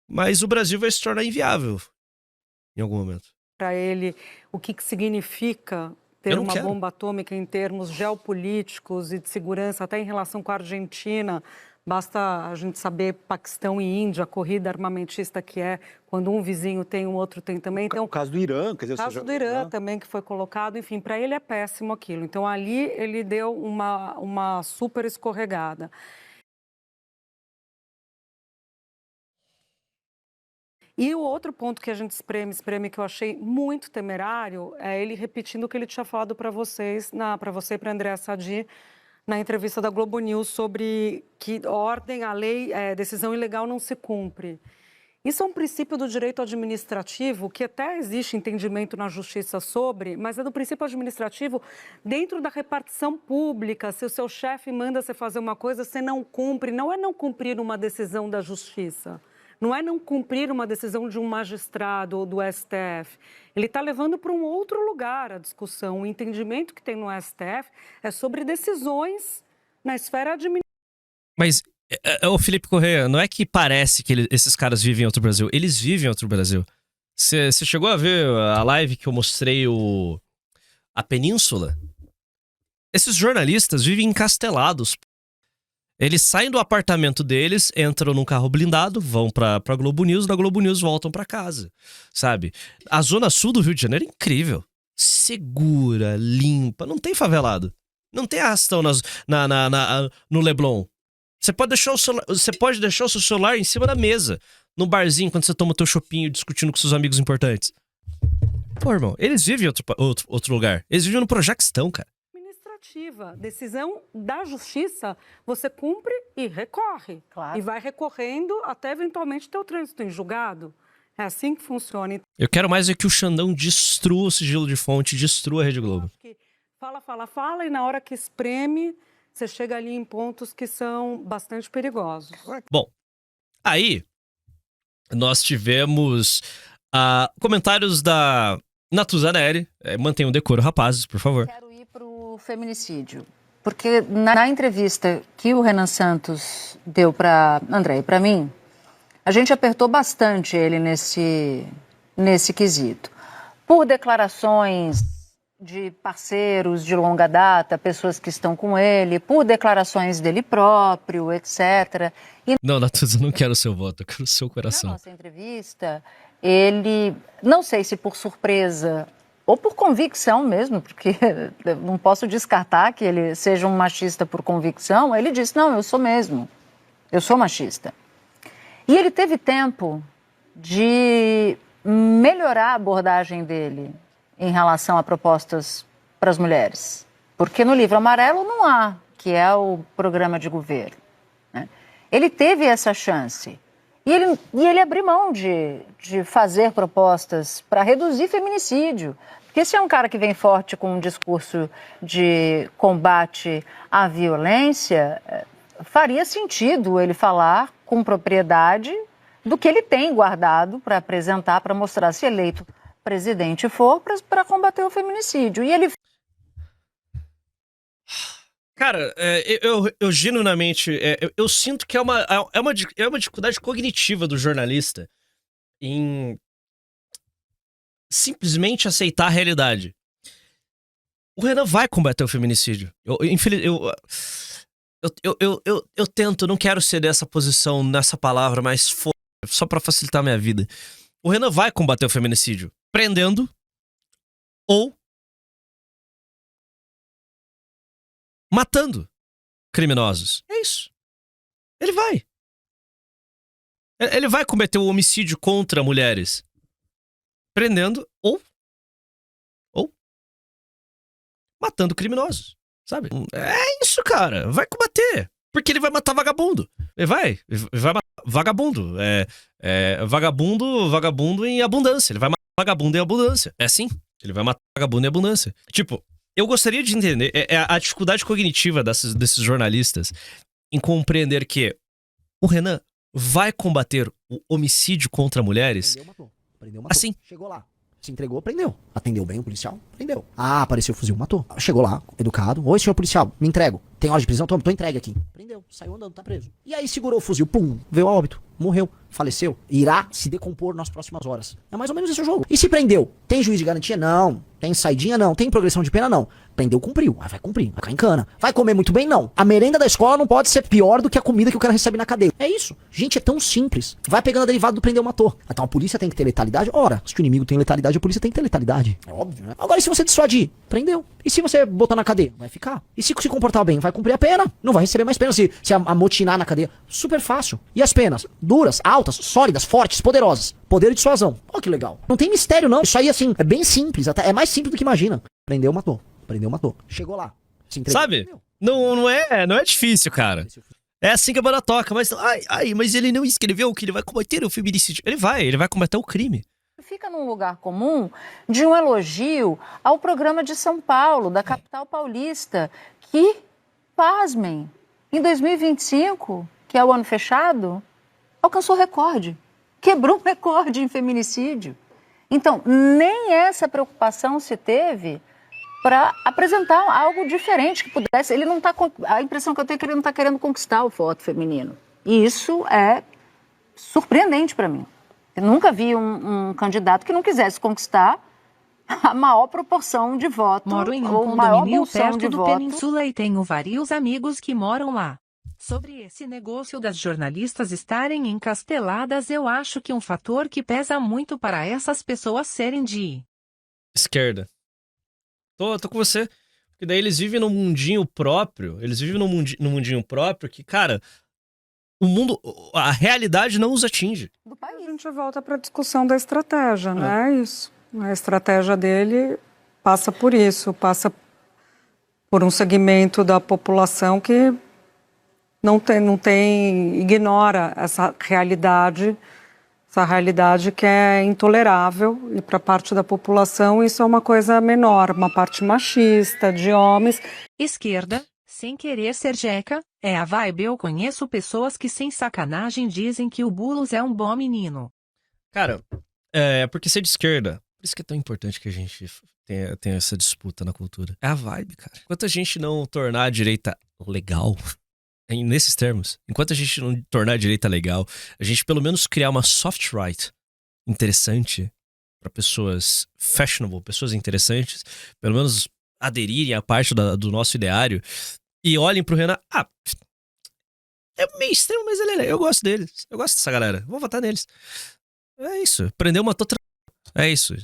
Mas o Brasil vai se tornar inviável em algum momento. Para ele, o que significa ter uma bomba atômica em termos geopolíticos e de segurança, até em relação com a Argentina. Basta a gente saber Paquistão e Índia, a corrida armamentista que é, quando um vizinho tem, o outro tem também. Então, o caso do Irã, quer dizer... O caso do Irã também, que foi colocado, enfim, para ele é péssimo aquilo. Então, ali ele deu uma super escorregada. E o outro ponto que a gente espreme, que eu achei muito temerário, é ele repetindo o que ele tinha falado para vocês, para você e para Andréa Sadi, na entrevista da Globo News, sobre que a lei, decisão ilegal não se cumpre. Isso é um princípio do direito administrativo, que até existe entendimento na justiça sobre, mas é do princípio administrativo dentro da repartição pública. Se o seu chefe manda você fazer uma coisa, você não cumpre. Não é não cumprir uma decisão da justiça. Não é não cumprir uma decisão de um magistrado ou do STF. Ele está levando para um outro lugar a discussão. O entendimento que tem no STF é sobre decisões na esfera administrativa. Mas, o Felipe Corrêa, não é que parece que esses caras vivem em outro Brasil. Eles vivem em outro Brasil. Você chegou a ver a live que eu mostrei a Península? Esses jornalistas vivem encastelados. Eles saem do apartamento deles, entram num carro blindado, vão pra Globo News, da Globo News voltam pra casa, sabe? A zona sul do Rio de Janeiro é incrível. Segura, limpa, não tem favelado. Não tem arrastão no Leblon. Você pode deixar o seu celular em cima da mesa, no barzinho, quando você toma o teu chopinho discutindo com seus amigos importantes. Pô, irmão, eles vivem em outro lugar. Eles vivem no Projaquistão, cara. Decisão da justiça, você cumpre e recorre. Claro. E vai recorrendo até eventualmente ter o trânsito em julgado. É assim que funciona. Eu quero mais é que o Xandão destrua o sigilo de fonte, destrua a Rede Globo. Fala, e na hora que espreme, você chega ali em pontos que são bastante perigosos. Bom, aí nós tivemos comentários da Natuzaneri. Mantenham o decoro, rapazes, por favor. Pro feminicídio, porque na entrevista que o Renan Santos deu para André e para mim, a gente apertou bastante ele nesse quesito. Por declarações de parceiros de longa data, pessoas que estão com ele, por declarações dele próprio, etc. Não, Natuza, eu não quero o seu voto, eu quero o seu coração. Na nossa entrevista, ele, não sei se por surpresa ou por convicção mesmo, porque não posso descartar que ele seja um machista por convicção, ele disse, não, eu sou mesmo, eu sou machista. E ele teve tempo de melhorar a abordagem dele em relação a propostas para as mulheres. Porque no Livro Amarelo não há, que é o programa de governo, né? Ele teve essa chance. E ele abriu mão de fazer propostas para reduzir feminicídio. Porque se é um cara que vem forte com um discurso de combate à violência, faria sentido ele falar com propriedade do que ele tem guardado para apresentar, para mostrar, se eleito presidente for, para combater o feminicídio. E ele... Cara, eu genuinamente, eu sinto que é uma dificuldade cognitiva do jornalista em simplesmente aceitar a realidade. O Renan vai combater o feminicídio. Eu tento, não quero ser dessa posição, nessa palavra, mas só pra facilitar a minha vida. O Renan vai combater o feminicídio, prendendo ou matando criminosos. É isso. Ele vai. Ele vai cometer o homicídio contra mulheres. Prendendo ou matando criminosos, sabe? É isso, cara. Vai combater. Porque ele vai matar vagabundo. Ele vai matar vagabundo. Vagabundo em abundância. Ele vai matar vagabundo em abundância. É assim. Ele vai matar vagabundo em abundância. Tipo, eu gostaria de entender a dificuldade cognitiva desses jornalistas em compreender que o Renan vai combater o homicídio contra mulheres. Prendeu, matou. Assim. Chegou lá. Se entregou, prendeu. Atendeu bem o policial, prendeu. Ah, apareceu o fuzil, matou. Chegou lá, educado. Oi, senhor policial, me entrego. Tem hora de prisão? Tô entregue aqui. Prendeu, saiu andando, tá preso. E aí segurou o fuzil, pum, veio a óbito. Morreu, faleceu. Irá se decompor nas próximas horas. É mais ou menos esse o jogo. E se prendeu? Tem juiz de garantia? Não. Tem saidinha? Não. Tem progressão de pena? Não. Prendeu, cumpriu. Vai cumprir, vai ficar em cana. Vai comer muito bem? Não. A merenda da escola não pode ser pior do que a comida que o cara recebe na cadeia. É isso. Gente, é tão simples. Vai pegando a derivada do prendeu, matou. Então a polícia tem que ter letalidade? Ora, se o inimigo tem letalidade, a polícia tem que ter letalidade. É óbvio, né? Agora, e se você dissuadir? Prendeu. E se você botar na cadeia? Vai ficar. E se se comportar bem? Vai cumprir a pena. Não vai receber mais pena se amotinar na cadeia. Super fácil. E as penas? Duras, altas, sólidas, fortes, poderosas. Poder de dissuasão. Ó, que legal. Não tem mistério, não. Isso aí, assim, é bem simples. Até é mais simples do que imagina. Prendeu, matou. Prendeu, matou. Chegou lá. Se entregou. Sabe? Não é difícil, cara. É assim que a banda toca. Mas, mas ele não escreveu que ele vai combater o feminicídio. Ele vai combater o crime. Fica num lugar comum de um elogio ao programa de São Paulo, da capital paulista, que, pasmem, em 2025, que é o ano fechado, alcançou recorde. Quebrou um recorde em feminicídio. Então, nem essa preocupação se teve para apresentar algo diferente que pudesse. Ele não tá. A impressão que eu tenho é que ele não está querendo conquistar o voto feminino. E isso é surpreendente para mim. Eu nunca vi um candidato que não quisesse conquistar a maior proporção de voto. Moro em um condomínio perto do Península e tenho vários amigos que moram lá. Sobre esse negócio das jornalistas estarem encasteladas, eu acho que um fator que pesa muito para essas pessoas serem de esquerda. Tô com você. Porque daí eles vivem num mundinho próprio. Eles vivem num mundinho próprio que, cara, o mundo, a realidade não os atinge. A gente volta para a discussão da estratégia, né? É isso. A estratégia dele passa por isso, passa por um segmento da população que ignora essa realidade que é intolerável, e para parte da população isso é uma coisa menor, uma parte machista, de homens. Esquerda, sem querer ser jeca, é a vibe. Eu conheço pessoas que sem sacanagem dizem que o Boulos é um bom menino. Cara, porque ser de esquerda, por isso que é tão importante que a gente tenha essa disputa na cultura. É a vibe, cara. Enquanto a gente não tornar a direita legal, nesses termos, enquanto a gente não tornar a direita legal, a gente pelo menos criar uma soft right interessante para pessoas fashionable, pessoas interessantes, pelo menos aderirem à parte do nosso ideário e olhem pro Renan. É meio extremo, mas eu gosto deles. Eu gosto dessa galera. Vou votar neles. É isso. Prendeu, matou. É isso.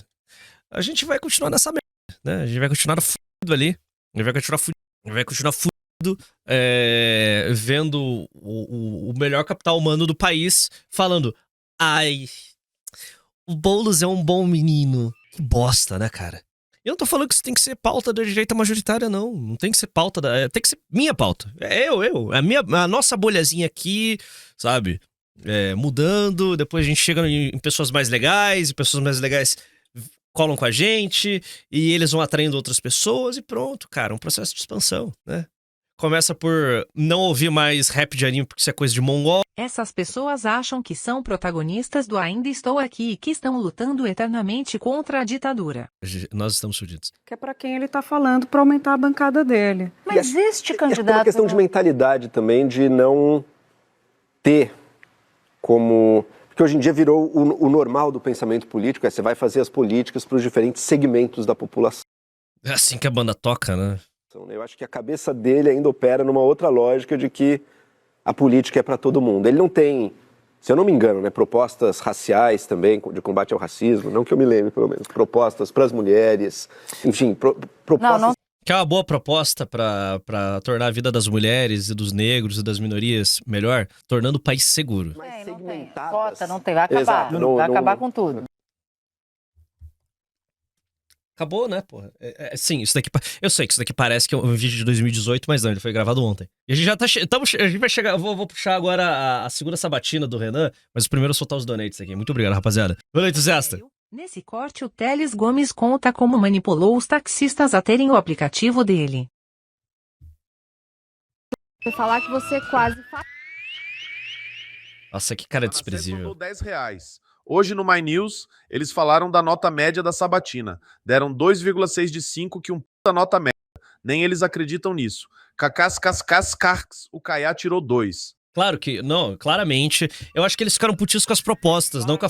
A gente vai continuar nessa merda, né? A gente vai continuar fudido ali. A gente vai continuar fudido. Vendo o melhor capital humano do país falando: ai, o Boulos é um bom menino. Que bosta, né, cara? Eu não tô falando que isso tem que ser pauta da direita majoritária, não. Não tem que ser pauta tem que ser minha pauta. A nossa bolhazinha aqui, sabe? Mudando, depois a gente chega em pessoas mais legais, e pessoas mais legais colam com a gente, e eles vão atraindo outras pessoas, e pronto, cara, um processo de expansão, né? Começa por não ouvir mais rap de anime porque isso é coisa de mongol. Essas pessoas acham que são protagonistas do Ainda Estou Aqui e que estão lutando eternamente contra a ditadura. Nós estamos fudidos. Que é para quem ele está falando, para aumentar a bancada dele. Mas este candidato... É uma questão de mentalidade também, de não ter como... Porque hoje em dia virou o normal do pensamento político, você vai fazer as políticas para os diferentes segmentos da população. É assim que a banda toca, né? Eu acho que a cabeça dele ainda opera numa outra lógica de que a política é para todo mundo. Ele não tem, se eu não me engano, né, propostas raciais também, de combate ao racismo, não que eu me lembre, pelo menos, propostas para as mulheres, enfim, propostas... Não. Que é uma boa proposta para tornar a vida das mulheres e dos negros e das minorias melhor, tornando o país seguro. Não tem. Cota, não tem. Vai acabar. Exato, vai acabar com tudo. Acabou, né, porra? Sim, isso daqui... Eu sei que isso daqui parece que é um vídeo de 2018, mas não, ele foi gravado ontem. E a gente já tá... a gente vai chegar... Eu vou puxar agora a segunda sabatina do Renan, mas primeiro eu soltar os donates aqui. Muito obrigado, rapaziada. Valeu, entusiasta. Nesse corte, o Teles Gomes conta como manipulou os taxistas a terem o aplicativo dele. Você falar que você quase... Nossa, que cara desprezível. R$10. Hoje no My News, eles falaram da nota média da sabatina. Deram 2,6 de 5, que puta nota média. Nem eles acreditam nisso. Cacascascascas, o Caiá tirou 2. Claro que, não, claramente. Eu acho que eles ficaram putinhos com as propostas, não com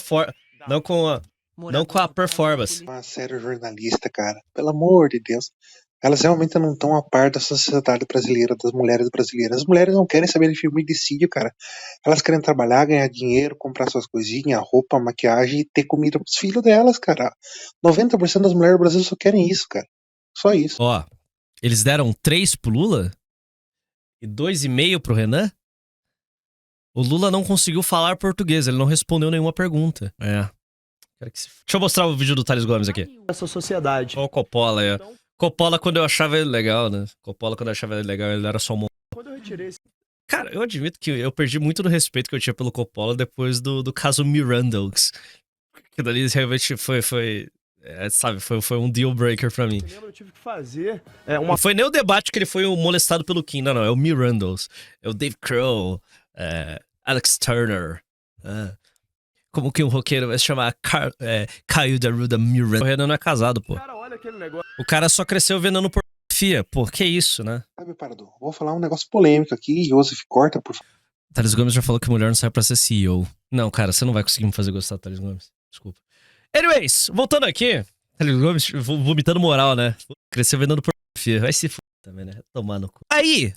a performance. Uma série jornalista, cara. Pelo amor de Deus. Elas realmente não estão a par da sociedade brasileira, das mulheres brasileiras. As mulheres não querem saber de feminicídio, cara. Elas querem trabalhar, ganhar dinheiro, comprar suas coisinhas, roupa, maquiagem e ter comida pros filhos delas, cara. 90% das mulheres do Brasil só querem isso, cara. Só isso. Ó, eles deram 3 pro Lula e 2,5 pro Renan? O Lula não conseguiu falar português, ele não respondeu nenhuma pergunta. Deixa eu mostrar o vídeo do Thales Gomes aqui. Essa sociedade. Ó o Coppola aí, ó. Coppola, quando eu achava ele legal, né? Coppola, quando eu achava ele legal, ele era só um... Quando eu retirei esse... Cara, eu admito que eu perdi muito do respeito que eu tinha pelo Coppola depois do caso Mirandox. Que dali realmente foi um deal breaker pra mim. Eu tive que fazer Não foi nem o debate que ele foi molestado pelo Kim, não. É o Mirandox. É o Dave Crow, Alex Turner. Como que um roqueiro vai se chamar Caio da Ruda Miranda? O Renan não é casado, pô. Cara, olha aquele negócio. O cara só cresceu vendendo pornografia. Pô, que isso, né? Sabe, Parador, vou falar um negócio polêmico aqui. Joseph, corta, por favor. Thales Gomes já falou que mulher não serve pra ser CEO. Não, cara, você não vai conseguir me fazer gostar do Thales Gomes. Desculpa. Anyways, voltando aqui. Thales Gomes vomitando moral, né? Cresceu vendendo pornografia. Vai se f*** também, né? Tomar no cu. Aí,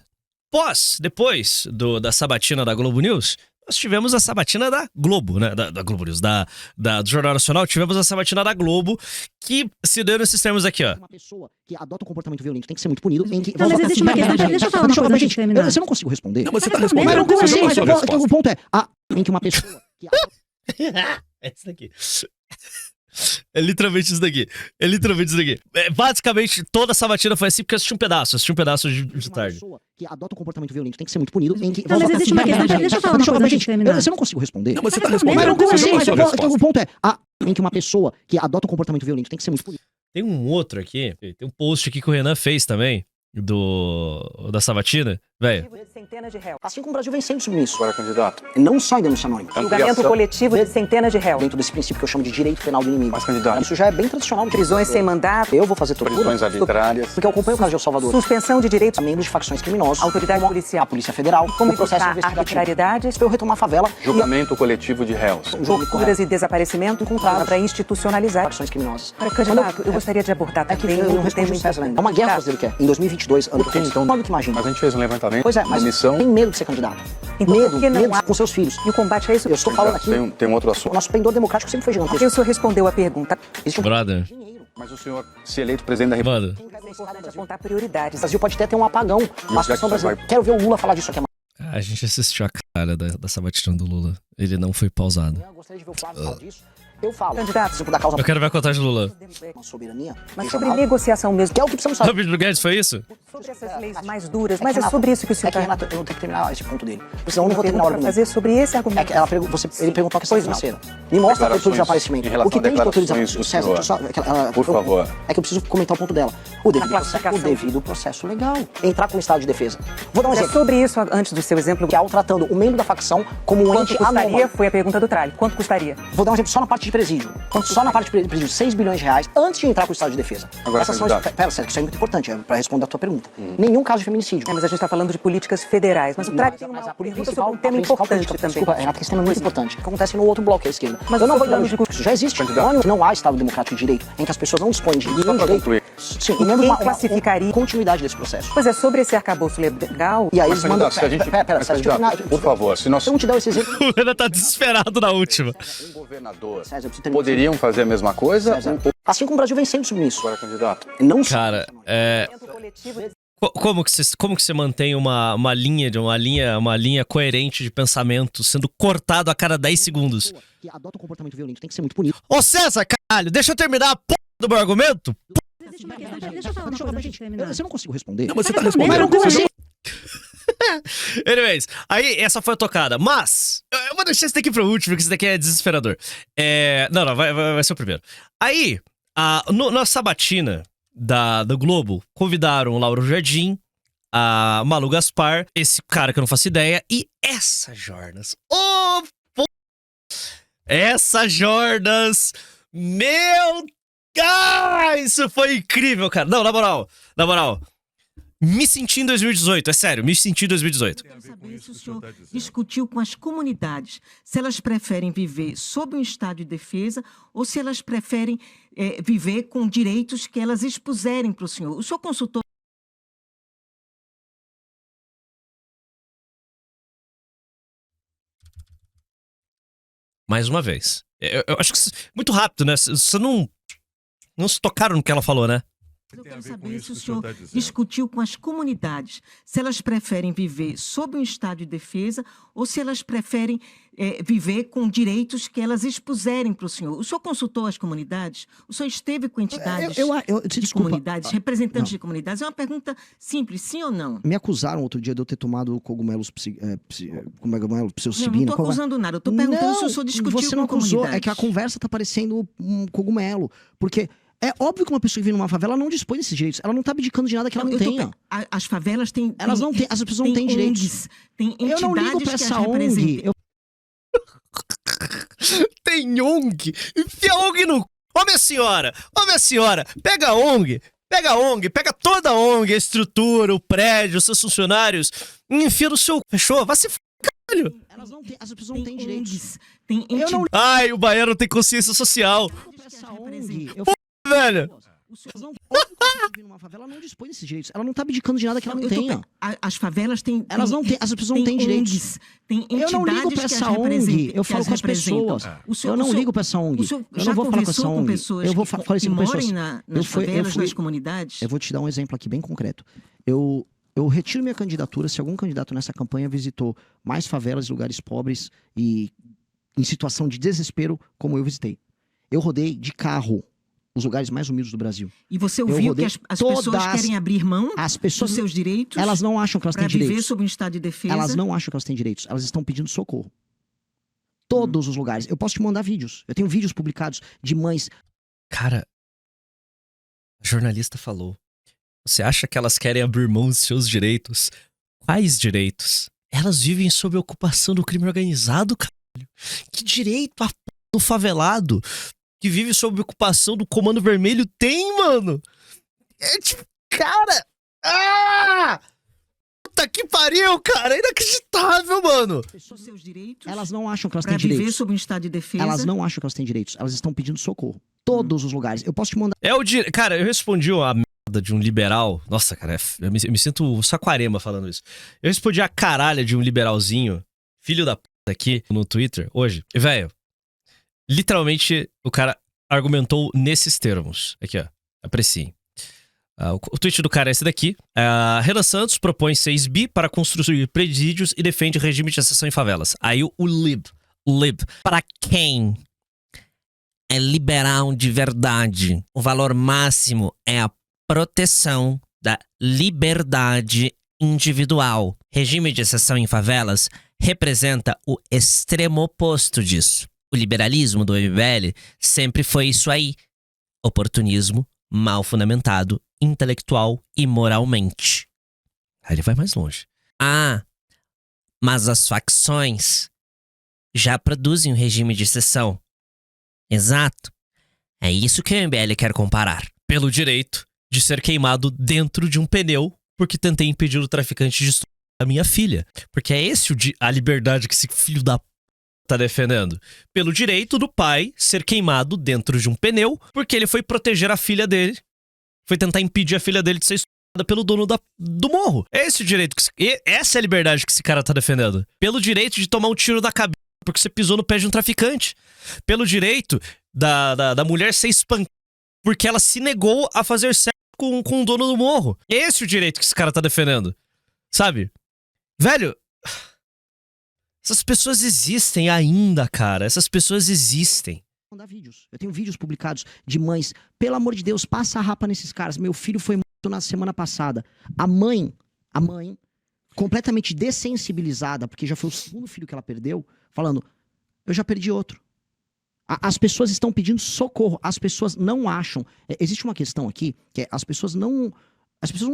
depois da sabatina da Globo News... Nós tivemos a sabatina da Globo, né? Da Globo News, do Jornal Nacional. Tivemos a sabatina da Globo, que se deu nesses termos aqui, ó. Uma pessoa que adota um comportamento violento tem que ser muito punido. Mas existe uma questão... Deixa eu falar uma coisa antes de terminar. Eu não consigo responder. Não, mas você tá respondendo. O ponto é, em que uma pessoa que é isso daqui. É literalmente isso daqui. Basicamente, toda a sabatina foi assim porque eu assisti um pedaço de tarde. Uma pessoa que adota um comportamento violento tem que ser muito punido. Mas existe uma questão... Deixa eu falar uma coisa antes de terminar. Eu não consigo responder. Não, mas você tá respondendo. O ponto é, em que uma pessoa que adota um comportamento violento tem que ser muito punido. Tem um outro aqui, tem um post aqui que o Renan fez também, da sabatina, velho. Assim como o Brasil vem sendo submisso. Agora, candidato. Não só em denúncia anônima. Julgamento coletivo de centenas de réus. Dentro desse princípio que eu chamo de direito penal do inimigo. Mas, candidato. Isso já é bem tradicional. Prisões sem mandato. Eu vou fazer tortura. Prisões arbitrárias. Porque eu acompanho o caso de El Salvador. Suspensão de direitos a membros de facções criminosas. Autoridade policial. A Polícia Federal. Como o processo investigativo. Arbitrariedades. Pra eu retomar a favela. Julgamento coletivo de réus. Torturas e desaparecimento encontrados para institucionalizar. Facções criminosas. Candidato, eu gostaria de abordar também eu não respondo é uma guerra fazer o que é. Em 2022, ano que então, olha o que imagina. Mas a gente fez um levantamento. Pois é, mas tem medo de ser candidato. Então, Medo com seus filhos. E o combate a isso? Eu estou falando aqui. Tem um outro assunto. O nosso pendor democrático sempre foi gigantesco. Porque o senhor respondeu a pergunta. Brother. Mas o senhor, se eleito presidente da República... É importante apontar prioridades. O Brasil pode até ter um apagão. Mas a brasileira. Quero ver o Lula falar disso aqui amanhã. A gente assistiu a cara da sabatina do Lula. Ele não foi pausado. Eu gostaria de ver o Flávio falar disso. Eu falo. Candidato. Da causa... Eu quero ver a contagem do Lula. Uma soberania. Mas sobre negociação mesmo. Que é o que precisamos saber. O vídeo do Guedes foi isso? Sobre essas leis mais duras. Mas é sobre isso que o senhor... Renato, eu não tenho que terminar esse ponto dele. Senão eu não vou terminar o argumento. Fazer sobre esse argumento. Ele perguntou a questão financeira. Me mostra a tortura de desaparecimento. O que tem de tortura de desaparecimento? Por favor. É que eu preciso comentar o ponto dela. O devido processo legal. Entrar com o estado de defesa. Vou dar um exemplo. Sobre isso, antes do seu exemplo... Que é tratando o membro da facção como um ente anormal. Quanto custaria? Foi a pergunta do Tralho. Quanto custaria? Vou dar um exemplo só na parte de presídio. Só na parte de presídio, 6 bilhões de reais antes de entrar com o estado de defesa. Agora, pera, sério, isso é muito importante, para responder a tua pergunta. Nenhum caso de feminicídio. Mas a gente está falando de políticas federais. Mas o Tralho tem uma pergunta sobre um tema importante também. Desculpa, Renato, que esse tema é muito importante. Que acontece no outro bloco, que é a esquerda. Mas eu não vou dar um discurso. Já existe. Não há Estado democrático de direito, em que as pessoas não dispõem de nenhum direito. Sim, e quem classificaria continuidade desse processo. Pois é, sobre esse arcabouço legal... E aí eles mandam... Por favor, se nós... Eu não te dar esse exemplo... O Renan tá desesperado na última. Um governador poderiam fazer a mesma coisa? Assim como o Brasil vem sendo submisso. Agora, candidato. Não... Cara, Como que você mantém uma linha coerente de pensamento sendo cortado a cada 10 segundos? Que adota um comportamento violento tem que ser muito punido. Ô César, caralho, deixa eu terminar a porra do meu argumento. Deixa eu falar uma coisa, gente. Eu não consigo responder. Não, mas você tá respondendo. Anyways, aí essa foi a tocada. Mas, eu vou deixar esse daqui pro último, porque esse daqui é desesperador. Não, vai ser o primeiro. Aí, na sabatina do Globo, convidaram o Lauro Jardim, a Malu Gaspar, esse cara que eu não faço ideia, e essa Jornas. Essa Jornas! Meu Deus! Isso foi incrível, cara. Não, na moral. Me senti em 2018, é sério, me senti em 2018. Eu quero saber se o senhor discutiu com as comunidades, se elas preferem viver sob um estado de defesa ou se elas preferem viver com direitos que elas expuserem para o senhor. O senhor consultou... Mais uma vez. Eu acho que muito rápido, né? Você não se tocaram no que ela falou, né? Eu quero saber se o senhor discutiu com as comunidades, se elas preferem viver sob um estado de defesa ou se elas preferem viver com direitos que elas expuserem para o senhor. O senhor consultou as comunidades? O senhor esteve com entidades de comunidades, representantes de comunidades? É uma pergunta simples, sim ou não? Me acusaram outro dia de eu ter tomado cogumelos psilocibina. Não estou acusando nada, eu estou perguntando se o senhor discutiu você não com acusou, comunidades. é que a conversa tá parecendo um cogumelo, porque... É óbvio que uma pessoa que vive numa favela não dispõe desses direitos. Ela não tá abdicando de nada que ela não tenha. As favelas têm... Elas não têm, as pessoas não têm direitos. Tem entidades eu não ligo pra essa ONG. Tem ONG? Enfia a ONG no... Ô minha senhora, pega a ONG, pega toda a ONG, a estrutura, o prédio, os seus funcionários, e enfia no seu... Fechou? Vai se f***, caralho. Elas não têm, as pessoas não têm direitos. Ai, o baiano tem consciência social. Velho. Numa favela não dispõe desses direitos. Ela não tá abdicando de nada que ela não tenha. As favelas têm... Elas não têm, as pessoas não têm direitos. Tem eu não ligo pra essa ONG, eu falo com as pessoas. Eu não ligo pra essa ONG. Eu não vou falar com essa ONG. Eu vou falar com pessoas. Nas favelas, nas comunidades? Eu vou te dar um exemplo aqui bem concreto. Eu retiro minha candidatura se algum candidato nessa campanha visitou mais favelas e lugares pobres e em situação de desespero como eu visitei. Eu rodei de carro os lugares mais humildes do Brasil. E você ouviu que as pessoas querem abrir mão dos seus direitos? Elas não acham que elas têm direitos. Para viver sob um estado de defesa? Elas não acham que elas têm direitos. Elas estão pedindo socorro. Todos os lugares. Eu posso te mandar vídeos. Eu tenho vídeos publicados de mães... Cara, a jornalista falou. Você acha que elas querem abrir mão dos seus direitos? Quais direitos? Elas vivem sob a ocupação do crime organizado, caralho. Que direito a p... do favelado que vive sob ocupação do Comando Vermelho tem, mano? É tipo, cara... Puta que pariu, cara! É inacreditável, mano! Seus direitos elas não acham que elas têm direitos. Para viver sob um estado de defesa? Elas não acham que elas têm direitos. Elas estão pedindo socorro. Todos os lugares. Eu posso te mandar... Cara, eu respondi a merda de um liberal... Nossa, cara, eu me sinto Saquarema falando isso. Eu respondi a caralha de um liberalzinho, filho da p*** aqui, no Twitter, hoje. E, velho... Literalmente, o cara argumentou nesses termos. Aqui, ó. Apreciem. O tweet do cara é esse daqui. Renan Santos propõe 6 bi para construir presídios e defende regime de exceção em favelas. Aí o Lib. Para quem é liberal de verdade, o valor máximo é a proteção da liberdade individual. Regime de exceção em favelas representa o extremo oposto disso. O liberalismo do MBL sempre foi isso aí. Oportunismo mal fundamentado, intelectual e moralmente. Aí ele vai mais longe. Mas as facções já produzem um regime de exceção. Exato. É isso que o MBL quer comparar. Pelo direito de ser queimado dentro de um pneu porque tentei impedir o traficante de estuprar a minha filha. Porque é esse a liberdade que esse filho da tá defendendo. Pelo direito do pai ser queimado dentro de um pneu porque ele foi proteger a filha dele. Foi tentar impedir a filha dele de ser estuprada pelo dono do morro. Esse é o direito. Essa é a liberdade que esse cara tá defendendo. Pelo direito de tomar um tiro da cabeça porque você pisou no pé de um traficante. Pelo direito da mulher ser espancada porque ela se negou a fazer sexo com o dono do morro. Esse é o direito que esse cara tá defendendo. Sabe? Velho... Essas pessoas existem ainda, cara. Essas pessoas existem. mandar vídeos. Eu tenho vídeos publicados de mães. Pelo amor de Deus, passa a rapa nesses caras. Meu filho foi morto na semana passada. A mãe, completamente dessensibilizada, porque já foi o segundo filho que ela perdeu, falando, eu já perdi outro. As pessoas estão pedindo socorro. As pessoas não acham. Existe uma questão aqui, que é as pessoas não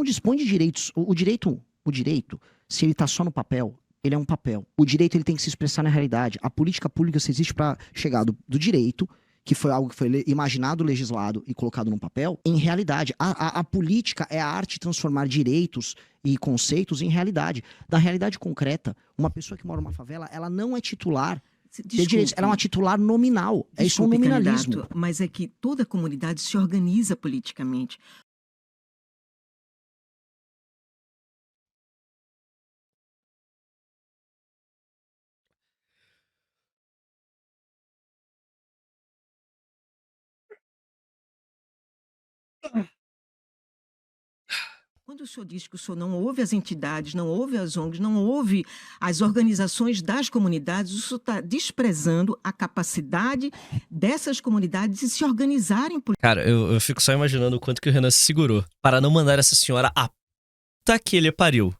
dispõem de direitos. O direito, se ele está só no papel, ele é um papel. O direito ele tem que se expressar na realidade. A política pública só existe para chegar do direito, que foi algo que foi imaginado, legislado e colocado num papel, em realidade. A política é a arte de transformar direitos e conceitos em realidade. Da realidade concreta, uma pessoa que mora numa favela, ela não é titular de direitos, ela é uma titular nominal. Isso é um nominalismo. Candidato, mas é que toda a comunidade se organiza politicamente. Quando o senhor diz que o senhor não ouve as entidades, não ouve as ONGs, não ouve as organizações das comunidades, o senhor está desprezando a capacidade dessas comunidades de se organizarem. Cara, eu fico só imaginando o quanto que o Renan se segurou para não mandar essa senhora a puta que ele pariu.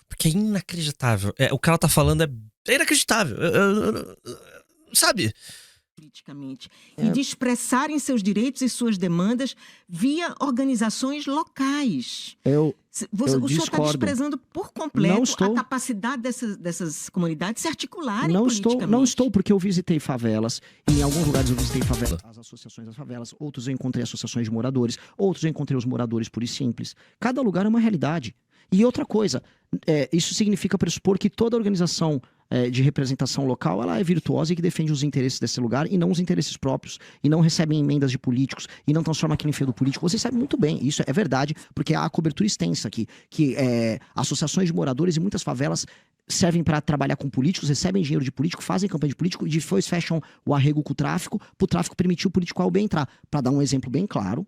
Porque é inacreditável. O que ela tá falando é inacreditável. Sabe? Politicamente. E de expressarem seus direitos e suas demandas via organizações locais. O senhor está desprezando por completo a capacidade dessas comunidades se articularem politicamente. Não estou, porque eu visitei favelas, e em alguns lugares eu visitei favelas, as associações das favelas, outros eu encontrei associações de moradores, outros eu encontrei os moradores puros e simples. Cada lugar é uma realidade. E outra coisa, isso significa pressupor que toda organização de representação local, ela é virtuosa e que defende os interesses desse lugar e não os interesses próprios, e não recebe emendas de políticos, e não transforma aquilo em feudo político. Vocês sabem muito bem, isso é verdade, porque há cobertura extensa aqui, que associações de moradores e muitas favelas servem para trabalhar com políticos, recebem dinheiro de político, fazem campanha de político e depois fecham o arrego com o tráfico, para o tráfico permitir o político A ou B entrar. Para dar um exemplo bem claro,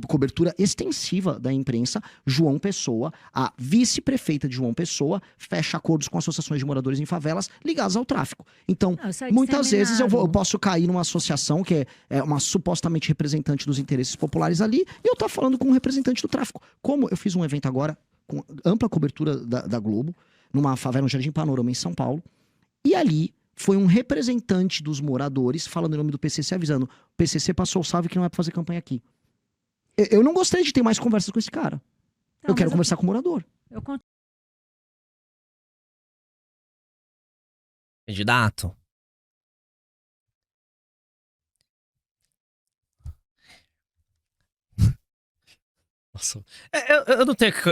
cobertura extensiva da imprensa, João Pessoa, a vice-prefeita de João Pessoa, fecha acordos com associações de moradores em favelas ligados ao tráfico. Então, muitas vezes eu posso cair numa associação que é uma supostamente representante dos interesses populares ali, e eu tô falando com um representante do tráfico. Como eu fiz um evento agora, com ampla cobertura da Globo, numa favela no Jardim Panorama, em São Paulo, e ali foi um representante dos moradores falando em nome do PCC, avisando, o PCC passou o salve que não é pra fazer campanha aqui. Eu não gostaria de ter mais conversas com esse cara. Eu quero conversar com o morador. Candidato. Nossa.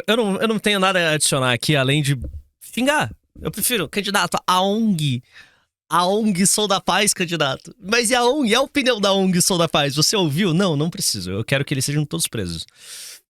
Eu não tenho nada a adicionar aqui, além de xingar. Eu prefiro, candidato, a ONG. A ONG Sou da Paz, candidato. Mas e a ONG? E a opinião da ONG Sou da Paz? Você ouviu? Não preciso. Eu quero que eles sejam todos presos.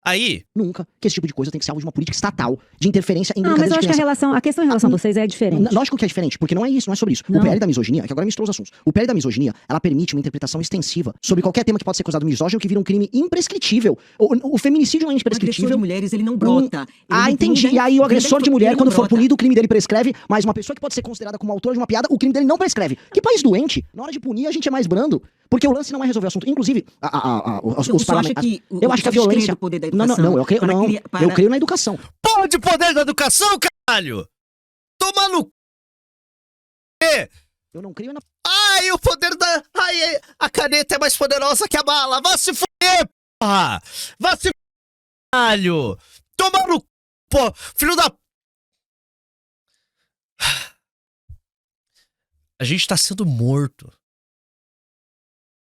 Aí... Nunca que esse tipo de coisa tem que ser alvo de uma política estatal, de interferência em mas eu acho que a questão em relação a vocês é diferente. Lógico que é diferente, porque não é isso, não é sobre isso. Não. O PL da misoginia, que agora misturou os assuntos. O PL da misoginia, ela permite uma interpretação extensiva sobre qualquer tema que pode ser causado misógino, que vira um crime imprescritível. O feminicídio não é imprescritível. O agressor de mulheres, ele não brota. Entendi. E aí o agressor de mulher, quando for punido, o crime dele prescreve, mas uma pessoa que pode ser considerada como autora de uma piada, o crime dele não prescreve. Que país doente? Na hora de punir, a gente é mais brando. Porque o lance não é resolver o assunto. Inclusive, os parlamentares... Eu acho que a violência... Não, eu creio na educação. Porra de poder da educação, caralho! Toma no... Eu não creio na... Ai, o poder da... Ai, a caneta é mais poderosa que a bala. Vá se fuder, porra! Vá se fuder, caralho! Toma no... Pô, filho da... A gente tá sendo morto.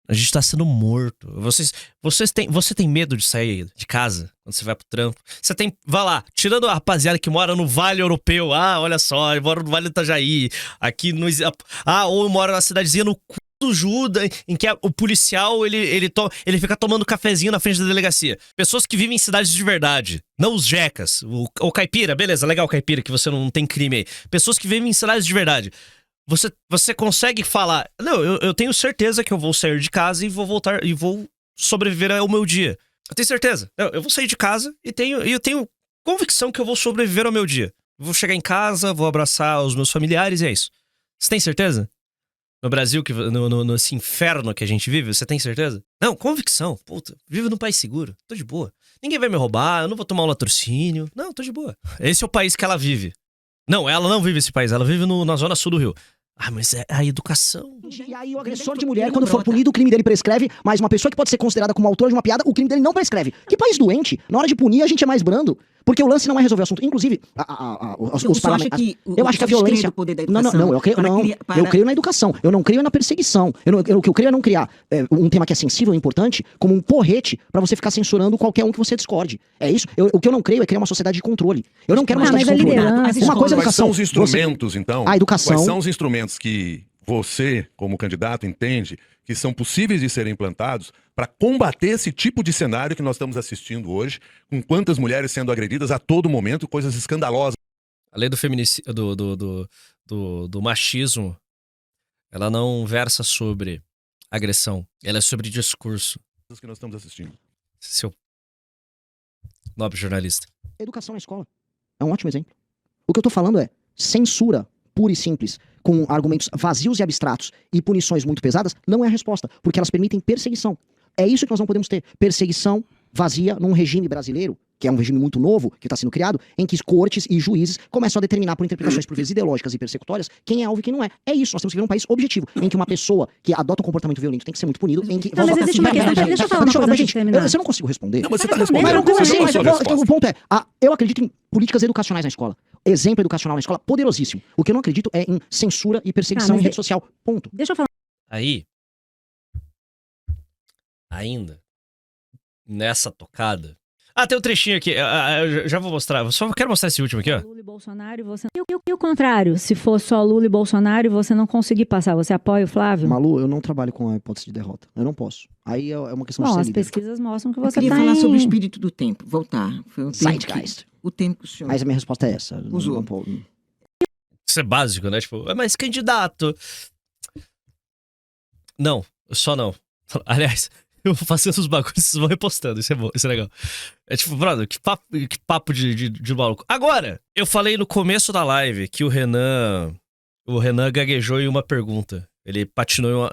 A gente tá sendo morto. Você tem medo de sair de casa quando você vai pro trampo? Você tem... Vai lá, tirando a rapaziada que mora no Vale Europeu. Ah, olha só, eu moro no Vale do Itajaí. Aqui no... ou eu moro na cidadezinha no cu do Judas, em que o policial, ele fica tomando cafezinho na frente da delegacia. Pessoas que vivem em cidades de verdade. Não os jecas. O caipira, beleza, legal caipira, que você não tem crime aí. Pessoas que vivem em cidades de verdade. Você consegue falar, não, eu tenho certeza que eu vou sair de casa e vou voltar e vou sobreviver ao meu dia. Eu tenho certeza. Eu vou sair de casa e eu tenho convicção que eu vou sobreviver ao meu dia. Eu vou chegar em casa, vou abraçar os meus familiares e é isso. Você tem certeza? No Brasil, nesse inferno que a gente vive, você tem certeza? Não, convicção. Puta, vivo num país seguro. Tô de boa. Ninguém vai me roubar, eu não vou tomar um latrocínio. Não, tô de boa. Esse é o país que ela vive. Não, ela não vive esse país, ela vive na zona sul do Rio. Ah, mas é a educação. E aí o agressor de mulher, quando for punido, o crime dele prescreve, mas uma pessoa que pode ser considerada como autor de uma piada, o crime dele não prescreve. Que país doente? Na hora de punir, a gente é mais brando. Porque o lance não é resolver o assunto. Inclusive, os parlamentares... Eu acho que a violência... Não, eu creio na educação. Eu não creio na perseguição. O que eu creio é não criar um tema que é sensível e importante como um porrete pra você ficar censurando qualquer um que você discorde. É isso. O que eu não creio é criar uma sociedade de controle. Eu não quero uma sociedade de controle. Uma coisa é a educação. Quais são os instrumentos, então? A educação... Quais são os instrumentos que você, como candidato, entende que são possíveis de serem implantados para combater esse tipo de cenário que nós estamos assistindo hoje, com quantas mulheres sendo agredidas a todo momento, coisas escandalosas? A lei do feminicídio, do machismo, ela não versa sobre agressão, ela é sobre discurso. Que nós estamos assistindo. Seu nobre jornalista. Educação na escola é um ótimo exemplo. O que eu tô falando é censura pura e simples, com argumentos vazios e abstratos e punições muito pesadas, não é a resposta, porque elas permitem perseguição. É isso que nós não podemos ter. Perseguição vazia num regime brasileiro, que é um regime muito novo, que está sendo criado, em que cortes e juízes começam a determinar por interpretações, por vezes, ideológicas e persecutórias, quem é alvo e quem não é. É isso, nós temos que ver um país objetivo, em que uma pessoa que adota um comportamento violento tem que ser muito punido, em que... Não, mas existe uma questão, deixa eu falar uma coisa antes de terminar. Eu não consigo responder. Não, mas você está respondendo. O ponto é, eu acredito em políticas educacionais na escola. Exemplo educacional na escola, poderosíssimo. O que eu não acredito é em censura e perseguição em rede social. Ponto. Deixa eu falar. Aí, ainda, nessa tocada... Ah, tem um trechinho aqui, eu já vou mostrar, só quero mostrar esse último aqui, ó. Lula e Bolsonaro, você... E o contrário, se for só Lula e Bolsonaro, você não conseguir passar, você apoia o Flávio? Malu, eu não trabalho com a hipótese de derrota, eu não posso. Aí é uma questão de ser as líder. pesquisas mostram que você queria falar sobre o espírito do tempo, voltar. Foi um Zeitgeist. O tempo que o senhor... Mas a minha resposta é essa. Usou. Isso é básico, né? Tipo, mas candidato... Não, só não. Aliás... Eu vou fazendo os bagulhos, vocês vão repostando, isso é bom, isso é legal. É tipo, brother, que papo de maluco. Agora, eu falei no começo da live que o Renan gaguejou em uma pergunta. Ele patinou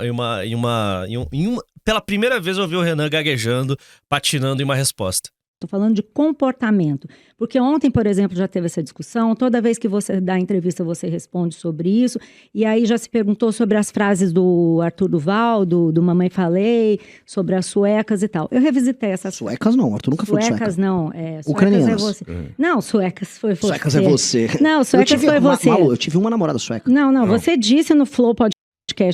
pela primeira vez eu ouvi o Renan gaguejando, patinando em uma resposta. Estou falando de comportamento. Porque ontem, por exemplo, já teve essa discussão. Toda vez que você dá entrevista, você responde sobre isso. E aí já se perguntou sobre as frases do Arthur Duval, do Mamãe Falei, sobre as suecas e tal. Eu revisitei essas... Suecas não, Arthur nunca falou de sueca. Suecas não, ucranianas. É você. Não, suecas foi você. Suecas é você. Não, suecas foi você. Malu, eu tive uma namorada sueca. Não, você disse no Flow Podcast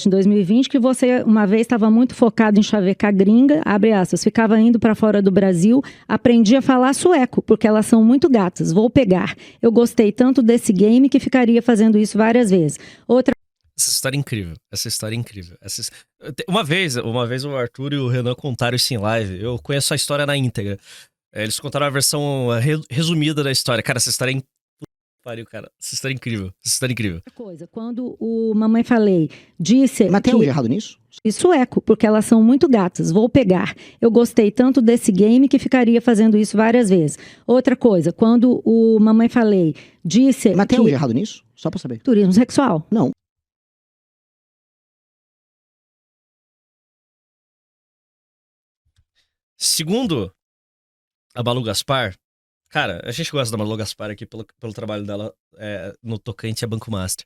em 2020 que você uma vez estava muito focado em chavecar gringa, abre aspas, ficava indo para fora do Brasil, aprendi a falar sueco, porque elas são muito gatas, vou pegar. Eu gostei tanto desse game que ficaria fazendo isso várias vezes. Essa história é incrível. Uma vez o Arthur e o Renan contaram isso em live, eu conheço a história na íntegra. Eles contaram a versão resumida da história. Cara, essa história é cara. Essa história é incrível. Coisa, quando o Mamãe Falei disse... Mas tem algo de errado nisso? E sueco, porque elas são muito gatas, vou pegar. Eu gostei tanto desse game que ficaria fazendo isso várias vezes. Outra coisa, quando o Mamãe Falei disse... Mas tem algo de errado nisso? Só pra saber. Turismo sexual? Não. Segundo a Malu Gaspar... Cara, a gente gosta da Malu Gaspar aqui pelo trabalho dela no tocante a Banco Master.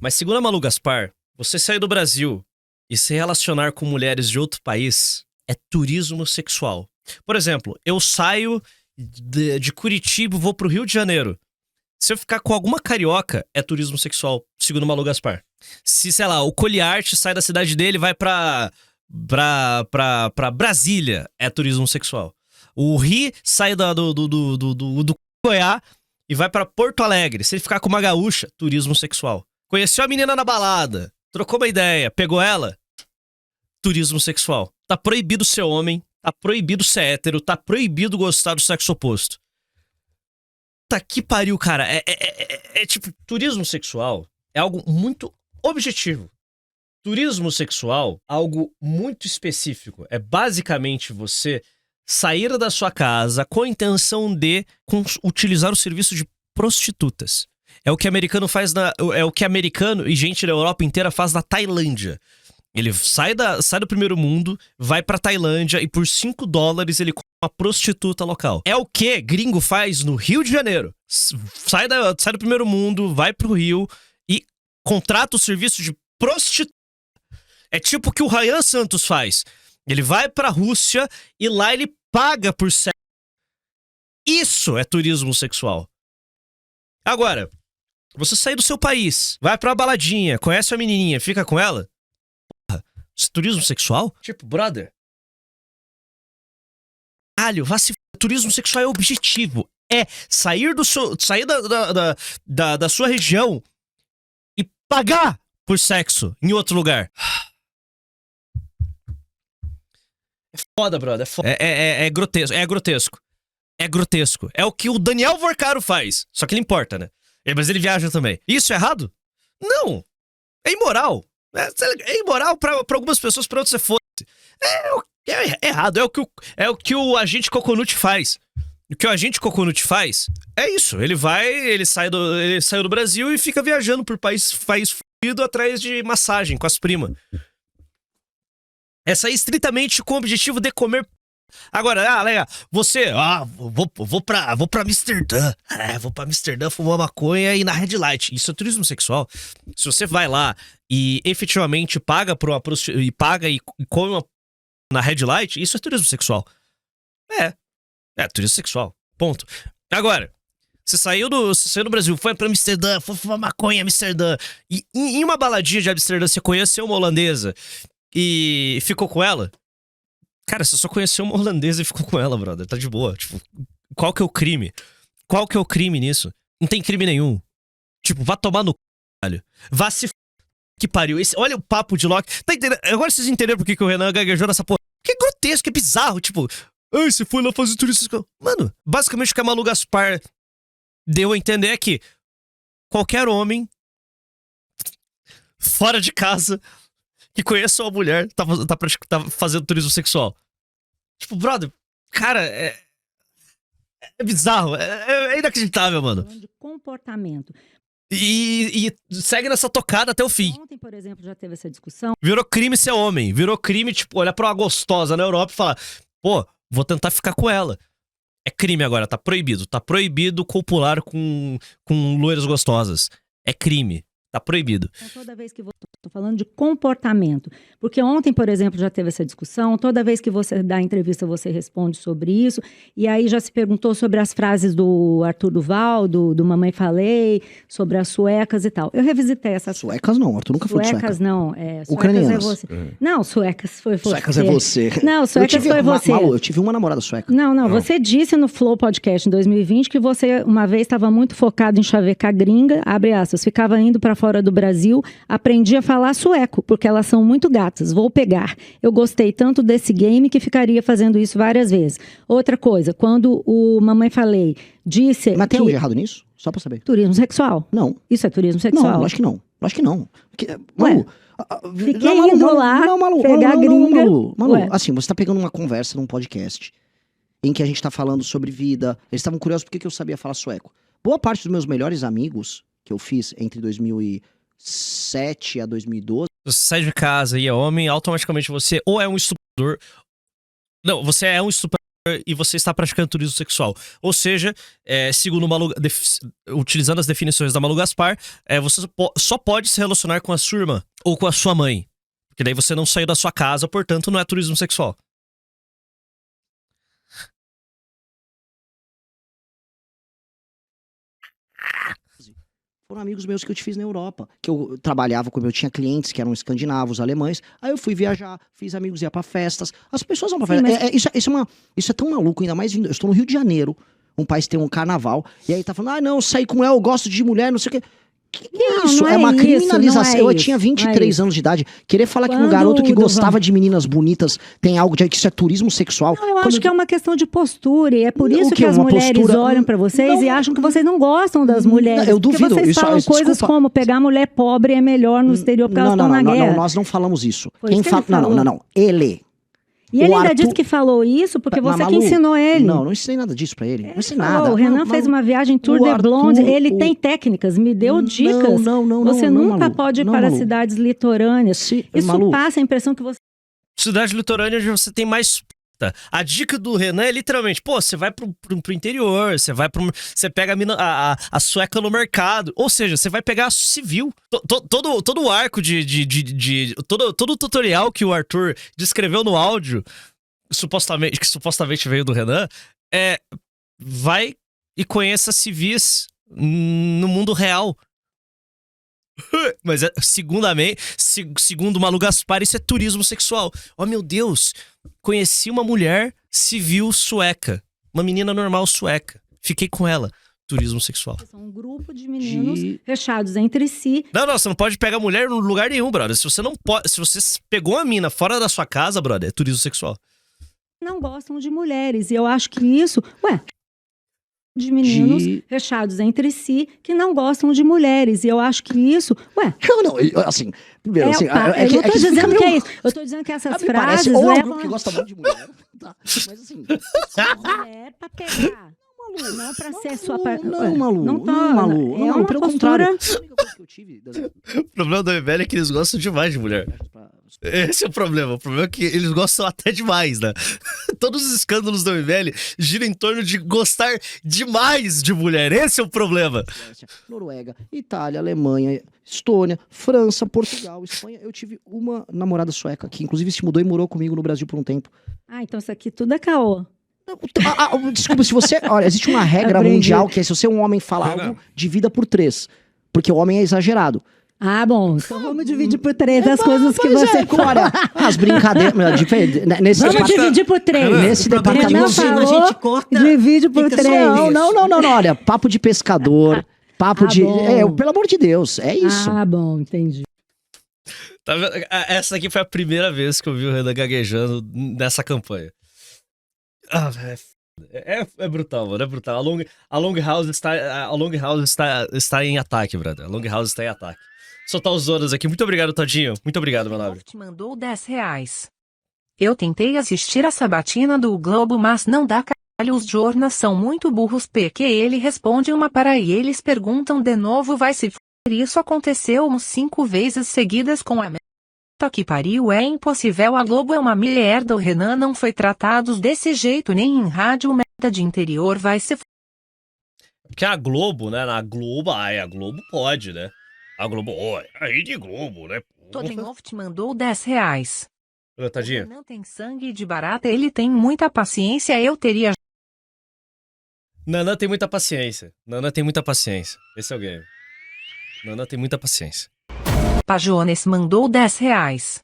Mas segundo a Malu Gaspar, você sair do Brasil e se relacionar com mulheres de outro país é turismo sexual. Por exemplo, eu saio de Curitiba e vou pro Rio de Janeiro. Se eu ficar com alguma carioca, é turismo sexual, segundo a Malu Gaspar. Se, sei lá, o Coliarte sai da cidade dele e vai pra Brasília, é turismo sexual. O Ri sai do Goiás e vai pra Porto Alegre. Se ele ficar com uma gaúcha, turismo sexual. Conheceu a menina na balada, trocou uma ideia, pegou ela, turismo sexual. Tá proibido ser homem, tá proibido ser hétero, tá proibido gostar do sexo oposto. Tá que pariu, cara. É tipo, turismo sexual é algo muito objetivo. Turismo sexual, algo muito específico. É basicamente você... sair da sua casa com a intenção de utilizar o serviço de prostitutas. É o que americano faz é o que americano e gente da Europa inteira faz na Tailândia. Ele sai do primeiro mundo, vai pra Tailândia e por $5 ele compra uma prostituta local. É o que gringo faz no Rio de Janeiro. Sai do primeiro mundo, vai pro Rio e contrata o serviço de prostituta. É tipo o que o Ryan Santos faz. Ele vai pra Rússia e lá ele paga por sexo. Isso é turismo sexual. Agora, você sai do seu país, vai pra uma baladinha, conhece uma menininha, fica com ela? Porra, isso é turismo sexual? Tipo, brother. Caralho, turismo sexual é objetivo. É sair da sua região e pagar por sexo em outro lugar. É foda, brother. É foda. É grotesco. É grotesco. É grotesco. É o que o Daniel Vorcaro faz. Só que ele importa, né? Mas ele viaja também. Isso é errado? Não. É imoral. É imoral pra algumas pessoas, pra outras é foda-se. É errado. É o que o agente Coconut faz. O que o agente Coconut faz é isso. Ele saiu do Brasil e fica viajando por país fudido atrás de massagem com as primas. É sair estritamente com o objetivo de comer. Agora, legal. Você, vou pra Amsterdã. Vou pra Amsterdã fumar maconha e na Red Light. Isso é turismo sexual. Se você vai lá e efetivamente paga por uma prostituta e paga e come na Red Light, isso é turismo sexual. É turismo sexual. Ponto. Agora, você saiu do Brasil, foi pra Amsterdã, foi fumar maconha em Amsterdã. E em uma baladinha de Amsterdã você conheceu uma holandesa e ficou com ela? Cara, você só conheceu uma holandesa e ficou com ela, brother. Tá de boa. Tipo, qual que é o crime? Qual que é o crime nisso? Não tem crime nenhum. Tipo, vá tomar no caralho. Vá se que pariu. Olha o papo de Loki. Tá entendendo? Agora vocês entenderam por que o Renan gaguejou nessa porra. Que é grotesco, é bizarro. Tipo, você foi lá fazer turismo. Mano, basicamente o que a Malu Gaspar deu a entender é que qualquer homem fora de casa que conheça uma mulher tá fazendo turismo sexual. Tipo, brother, cara, é bizarro, é inacreditável, mano. De comportamento. E segue nessa tocada até o fim. Ontem, por exemplo, já teve essa discussão. Virou crime ser homem, virou crime, tipo, olhar pra uma gostosa na Europa e falar, pô, vou tentar ficar com ela. É crime agora, tá proibido copular com loiras gostosas. É crime. Tá proibido. Então, toda vez que estou falando de comportamento, porque ontem, por exemplo, já teve essa discussão, toda vez que você dá entrevista, você responde sobre isso, e aí já se perguntou sobre as frases do Arthur Duval, do Mamãe Falei, sobre as suecas e tal. Eu revisitei essas... Suecas não, Arthur nunca foi de sueca. Suecas não, suecas ucranianas. é você. Não, suecas foi você. Suecas é você. Não, suecas foi você. Malu, eu tive uma namorada sueca. Não, você disse no Flow Podcast em 2020 que você uma vez estava muito focado em chavecar gringa, abre aspas, ficava indo para fora do Brasil, aprendi a falar sueco, porque elas são muito gatas, vou pegar. Eu gostei tanto desse game que ficaria fazendo isso várias vezes. Outra coisa, quando o Mamãe Falei disse... Mas tem algo de errado nisso? Só pra saber. Turismo sexual? Não. Isso é turismo sexual? Não, acho que não. Acho que não. Malu, fiquei indo lá, pegar gringa... Malu, assim, você tá pegando uma conversa num podcast em que a gente tá falando sobre vida. Eles estavam curiosos porque eu sabia falar sueco. Boa parte dos meus melhores amigos que eu fiz entre 2007 a 2012. Você sai de casa e é homem, automaticamente você ou é um estuprador. Não, você é um estuprador e você está praticando turismo sexual. Ou seja, segundo utilizando as definições da Malu Gaspar, você só pode se relacionar com a sua irmã ou com a sua mãe. Porque daí você não saiu da sua casa, portanto não é turismo sexual. Foram amigos meus que eu te fiz na Europa, que eu trabalhava com, eu tinha clientes que eram escandinavos, alemães, aí eu fui viajar, fiz amigos, ia pra festas, as pessoas vão pra festa, isso é tão maluco, ainda mais vindo, eu estou no Rio de Janeiro, um país que tem um carnaval, e aí tá falando, não, eu saí com ela, eu gosto de mulher, não sei o quê. Que isso? É uma criminalização. Eu tinha 23 anos de idade. Querer falar que um garoto que gostava de meninas bonitas tem algo de que isso é turismo sexual. Não, eu acho que é uma questão de postura. E é por isso que as mulheres olham pra vocês e acham que vocês não gostam das mulheres. Eu duvido. Porque vocês falam coisas como pegar mulher pobre é melhor no exterior porque elas estão na guerra. Não, nós não falamos isso. Quem fala. Não. Ele. E ele ainda disse que falou isso porque você que ensinou ele. Não ensinei nada disso pra ele. Não ensinei nada. O Renan fez uma viagem Tour de Blonde. Ele tem técnicas, me deu dicas. Você nunca pode ir para cidades litorâneas. Isso passa a impressão que você... Cidade litorânea você tem mais... A dica do Renan é literalmente, pô, você vai pro interior, você pega a sueca no mercado, ou seja, você vai pegar a civil. Todo o arco todo o tutorial que o Arthur descreveu no áudio, que supostamente veio do Renan, vai e conheça civis no mundo real. Mas, segundo Malu Gaspar, isso é turismo sexual. Oh, meu Deus, conheci uma mulher civil sueca, uma menina normal sueca, fiquei com ela. Turismo sexual. São um grupo de meninos fechados entre si. Não, você não pode pegar mulher em lugar nenhum, brother. Se você pegou uma mina fora da sua casa, brother, é turismo sexual. Não gostam de mulheres, e eu acho que isso... de meninos fechados entre si que não gostam de mulheres. E eu acho que isso... assim... Primeiro, eu não tô dizendo que é isso. Eu tô dizendo que essas frases levam... levam... grupo que gosta muito de mulher. Tá. Mas assim... mulher pra pegar. Não pra ser sua... Malu. Não, pelo contrário. O problema da MBL é que eles gostam demais de mulher. Esse é o problema. O problema é que eles gostam até demais, né? Todos os escândalos da MBL giram em torno de gostar demais de mulher. Esse é o problema. Noruega, Itália, Alemanha, Estônia, França, Portugal, Espanha. Eu tive uma namorada sueca que inclusive se mudou e morou comigo no Brasil por um tempo. Então isso aqui tudo é caô. Desculpa, se você... Olha, existe uma regra mundial que é se você é um homem fala algo, divida por 3. Porque o homem é exagerado. Bom, então vamos dividir por 3 as coisas que você... Olha, as brincadeiras... Vamos dividir por 3. Nesse departamento... A gente corta... Divide por 3. Não, olha, papo de pescador, papo de... pelo amor de Deus, é isso. Bom, entendi. Tá vendo? Essa aqui foi a primeira vez que eu vi o Renan gaguejando nessa campanha. É brutal, mano, é brutal. A Long House está em ataque, brother. A Long House está em ataque. Soltar os donos aqui. Muito obrigado, Todinho. Muito obrigado, meu nobre. Te mandou R$10. Eu tentei assistir a sabatina do Globo, mas não dá caralho. Os jornais são muito burros porque ele responde uma para e eles perguntam de novo vai se f***. Isso aconteceu uns 5 vezes seguidas com a merda que pariu. É impossível. A Globo é uma merda. O Renan não foi tratado desse jeito nem em rádio merda de interior vai se f***. Porque a Globo, né? A Globo pode, né? A Globo, aí de Globo, né? Todinho te mandou R$10. Tadinha. Não tem sangue de barata, ele tem muita paciência, eu teria... Nana tem muita paciência. Esse é o game. Nana tem muita paciência. Pajones mandou R$10.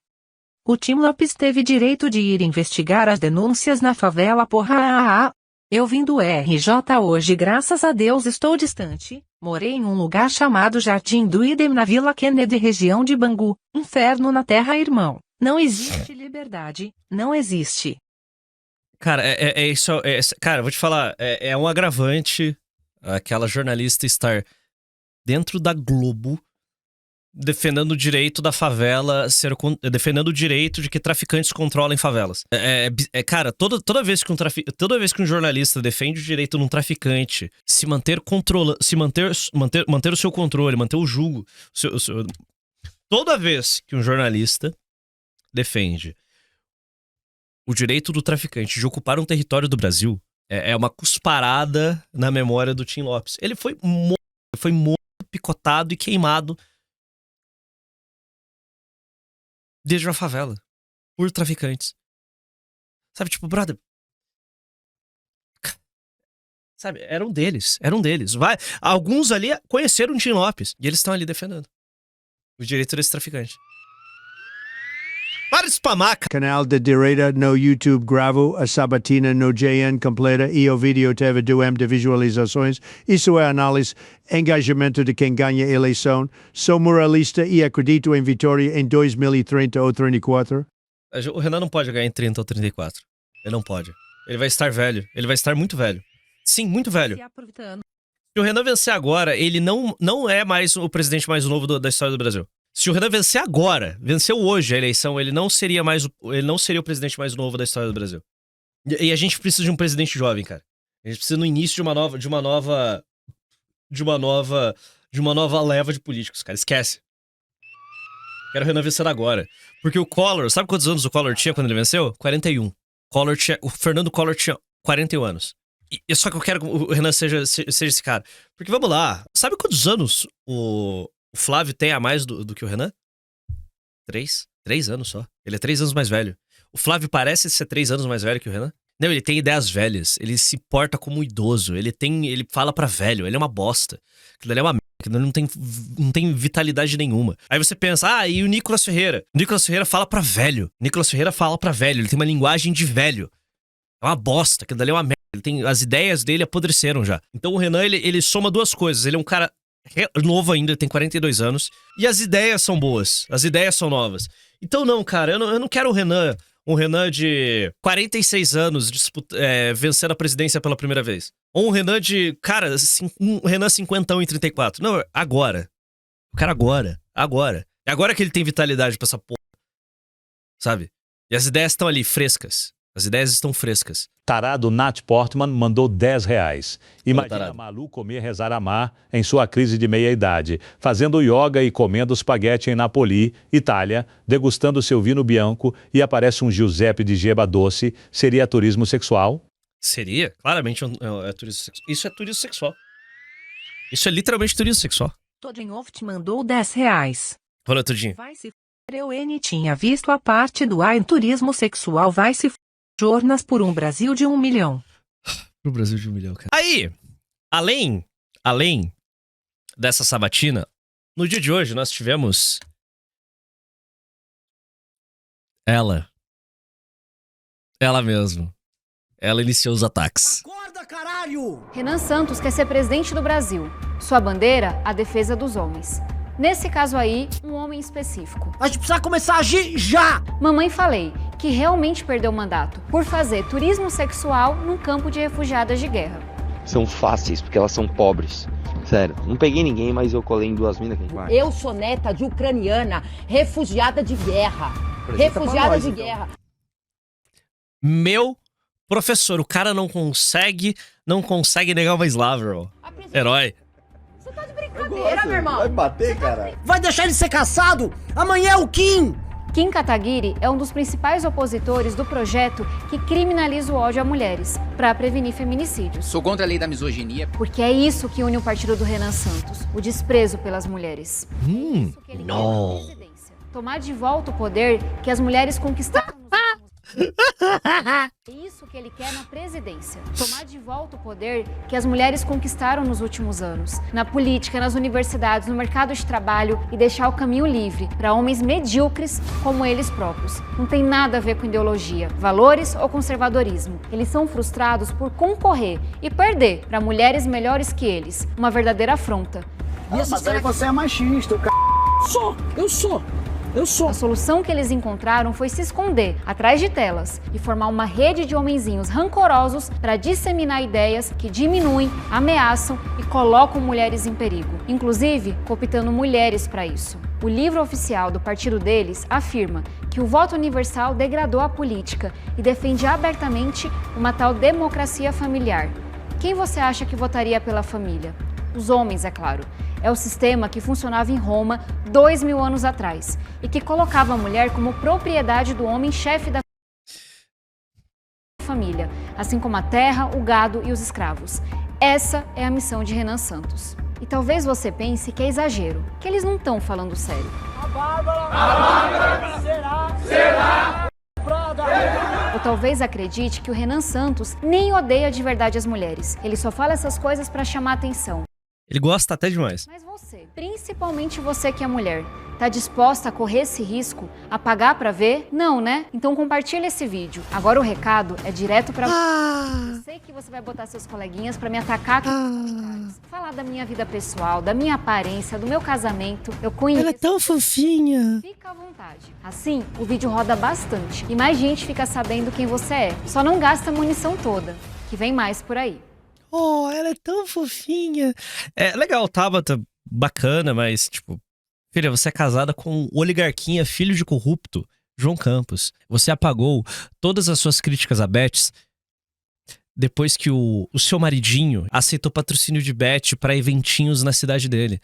O Tim Lopes teve direito de ir investigar as denúncias na favela porra. Eu vim do RJ hoje, graças a Deus estou distante. Morei em um lugar chamado Jardim do Idem na Vila Kennedy, região de Bangu. Inferno na terra, irmão. Não existe liberdade. Não existe. Cara, isso. Cara, vou te falar. É um agravante aquela jornalista estar dentro da Globo defendendo o direito da favela, defendendo o direito de que traficantes controlem favelas. Cara, toda vez que um jornalista defende o direito de um traficante manter o seu controle, manter o julgo, toda vez que um jornalista defende o direito do traficante de ocupar um território do Brasil, é uma cusparada na memória do Tim Lopes. Ele foi morto, picotado e queimado desde a favela, por traficantes. Sabe, tipo, brother... Sabe, eram deles. Alguns ali conheceram o Tim Lopes, e eles estão ali defendendo o direito desse traficante. Para de spamar, cara. Canal de direita no YouTube gravo a sabatina no JN completa e o vídeo teve 2M de visualizações. Isso é análise, engajamento de quem ganha a eleição. Sou moralista e acredito em vitória em 2030 ou 34. O Renan não pode ganhar em 30 ou 34. Ele não pode. Ele vai estar velho. Ele vai estar muito velho. Sim, muito velho. Se o Renan vencer agora, ele não é mais o presidente mais novo da história do Brasil. Se o Renan vencer agora, venceu hoje a eleição, ele não seria o presidente mais novo da história do Brasil. E a gente precisa de um presidente jovem, cara. A gente precisa no início de uma nova leva de políticos, cara. Esquece. Quero o Renan vencer agora. Porque o Collor, sabe quantos anos o Collor tinha quando ele venceu? 41. O Fernando Collor tinha 41 anos. E só que eu quero que o Renan seja esse cara. Porque vamos lá, sabe quantos anos o Flávio tem a mais do que o Renan? 3 anos só. Ele é 3 anos mais velho. O Flávio parece ser 3 anos mais velho que o Renan? Não, ele tem ideias velhas. Ele se porta como um idoso. Ele fala pra velho. Ele é uma bosta. Aquilo ali é uma merda. Aquilo não tem vitalidade nenhuma. Aí você pensa, e o Nicolas Ferreira? O Nicolas Ferreira fala pra velho. O Nicolas Ferreira fala pra velho. Ele tem uma linguagem de velho. É uma bosta. Aquilo ali é uma merda. As ideias dele apodreceram já. Então o Renan, ele soma duas coisas. Ele é um cara novo ainda, tem 42 anos. E as ideias são boas. As ideias são novas. Então não, cara, eu não quero um Renan de 46 anos vencendo a presidência pela primeira vez. Ou um Renan de, cara, um Renan 50 em 34. Não, agora. Eu quero agora. Agora. É agora que ele tem vitalidade pra essa porra. Sabe? E as ideias estão ali, frescas. As ideias estão frescas. Tarado Nat Portman mandou R$10. Imagina Malu comer, rezar, amar em sua crise de meia-idade, fazendo yoga e comendo espaguete em Napoli, Itália, degustando seu vinho bianco e aparece um Giuseppe de Geba doce. Seria turismo sexual? Seria? Claramente é turismo sexual. Isso é turismo sexual. Isso é literalmente turismo sexual. Todinhoff te mandou R$10. Olha, Tudinho. Vai se f***, eu tinha visto a parte do em turismo sexual, vai se f***. Jornas por um Brasil de 1 milhão. Pro Brasil de 1 milhão, cara. Aí, além dessa sabatina, no dia de hoje nós tivemos ela mesma. Ela iniciou os ataques. Acorda, caralho! Renan Santos quer ser presidente do Brasil. Sua bandeira, a defesa dos homens. Nesse caso aí, um homem específico. A gente precisa começar a agir já! Mamãe Falei, que realmente perdeu o mandato por fazer turismo sexual num campo de refugiadas de guerra. São fáceis, porque elas são pobres. Sério, não peguei ninguém, mas eu colei em 2 minas. Eu sou neta de ucraniana, refugiada de guerra. Refugiada de guerra. Meu professor, o cara não consegue negar uma eslava, bro. Herói. Você tá de brincadeira, meu irmão. Vai bater, cara. Vai deixar ele ser caçado? Amanhã é o Kim! Kim Kataguiri é um dos principais opositores do projeto que criminaliza o ódio a mulheres, para prevenir feminicídios. Sou contra a lei da misoginia. Porque é isso que une o partido do Renan Santos, o desprezo pelas mulheres. Não. Tomar de volta o poder que as mulheres conquistaram nos últimos anos. É isso que ele quer na presidência. Tomar de volta o poder que as mulheres conquistaram nos últimos anos. Na política, nas universidades, no mercado de trabalho e deixar o caminho livre para homens medíocres como eles próprios. Não tem nada a ver com ideologia, valores ou conservadorismo. Eles são frustrados por concorrer e perder para mulheres melhores que eles. Uma verdadeira afronta. Mas aí você é machista, o c... Eu sou. A solução que eles encontraram foi se esconder atrás de telas e formar uma rede de homenzinhos rancorosos para disseminar ideias que diminuem, ameaçam e colocam mulheres em perigo, inclusive cooptando mulheres para isso. O livro oficial do partido deles afirma que o voto universal degradou a política e defende abertamente uma tal democracia familiar. Quem você acha que votaria pela família? Os homens, é claro. É o sistema que funcionava em Roma 2000 anos atrás e que colocava a mulher como propriedade do homem chefe da família, assim como a terra, o gado e os escravos. Essa é a missão de Renan Santos. E talvez você pense que é exagero, que eles não estão falando sério. A Bárbara! Será? Ou talvez acredite que o Renan Santos nem odeia de verdade as mulheres. Ele só fala essas coisas para chamar atenção. Ele gosta até demais. Mas você, principalmente você que é mulher, tá disposta a correr esse risco? A pagar pra ver? Não, né? Então compartilha esse vídeo. Agora o recado é direto pra você. Eu sei que você vai botar seus coleguinhas pra me atacar com falar da minha vida pessoal, da minha aparência, do meu casamento. Eu conheço. Ela é tão fofinha. Fica à vontade. Assim, o vídeo roda bastante e mais gente fica sabendo quem você é. Só não gasta a munição toda, que vem mais por aí. Oh, ela é tão fofinha. É legal, Tabata, bacana, mas, tipo, Filha, você é casada com o oligarquinha, filho de corrupto, João Campos. Você apagou todas as suas críticas a Bets depois que o seu maridinho aceitou patrocínio de Bet para eventinhos na cidade dele,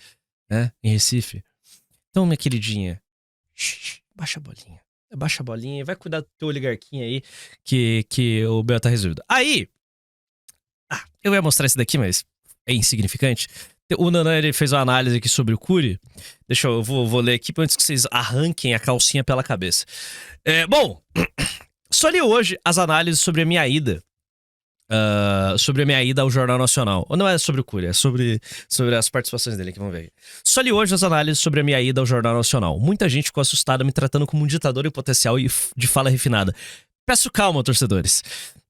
né? Em Recife. Então, minha queridinha, baixa a bolinha. Baixa a bolinha e vai cuidar do teu oligarquinha aí, que o Bel tá resolvido. Aí, eu ia mostrar esse daqui, mas é insignificante. O Nanã, ele fez uma análise aqui sobre o Cury. Eu vou ler aqui antes que vocês arranquem a calcinha pela cabeça. Bom, só li hoje as análises sobre a minha ida. Sobre a minha ida ao Jornal Nacional. Ou não é sobre o Cury, é sobre as participações dele, que vamos ver. Só li hoje as análises sobre a minha ida ao Jornal Nacional. Muita gente ficou assustada me tratando como um ditador em potencial e de fala refinada. Peço calma, torcedores.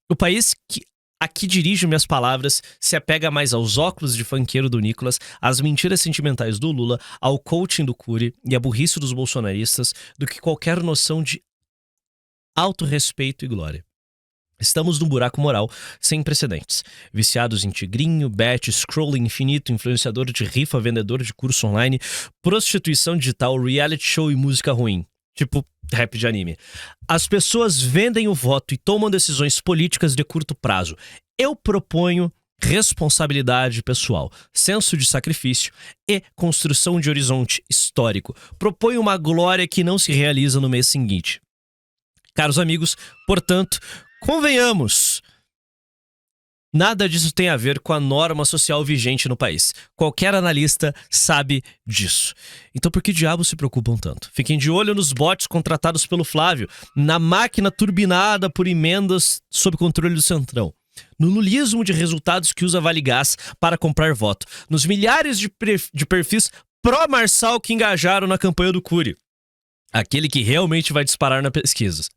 O país que aqui dirijo minhas palavras se apega mais aos óculos de funkeiro do Nicolas, às mentiras sentimentais do Lula, ao coaching do Cury e à burrice dos bolsonaristas do que qualquer noção de autorrespeito e glória. Estamos num buraco moral sem precedentes. Viciados em tigrinho, bet, scrolling infinito, influenciador de rifa, vendedor de curso online, prostituição digital, reality show e música ruim. Tipo rap de anime. As pessoas vendem o voto e tomam decisões políticas de curto prazo. Eu proponho responsabilidade pessoal, senso de sacrifício e construção de horizonte histórico. Proponho uma glória que não se realiza no mês seguinte. Caros amigos, portanto, convenhamos, nada disso tem a ver com a norma social vigente no país. Qualquer analista sabe disso. Então por que diabos se preocupam tanto? Fiquem de olho nos bots contratados pelo Flávio, na máquina turbinada por emendas sob controle do Centrão, no lulismo de resultados que usa Vale Gás para comprar voto, nos milhares de perfis pró-Marçal que engajaram na campanha do Cury. Aquele que realmente vai disparar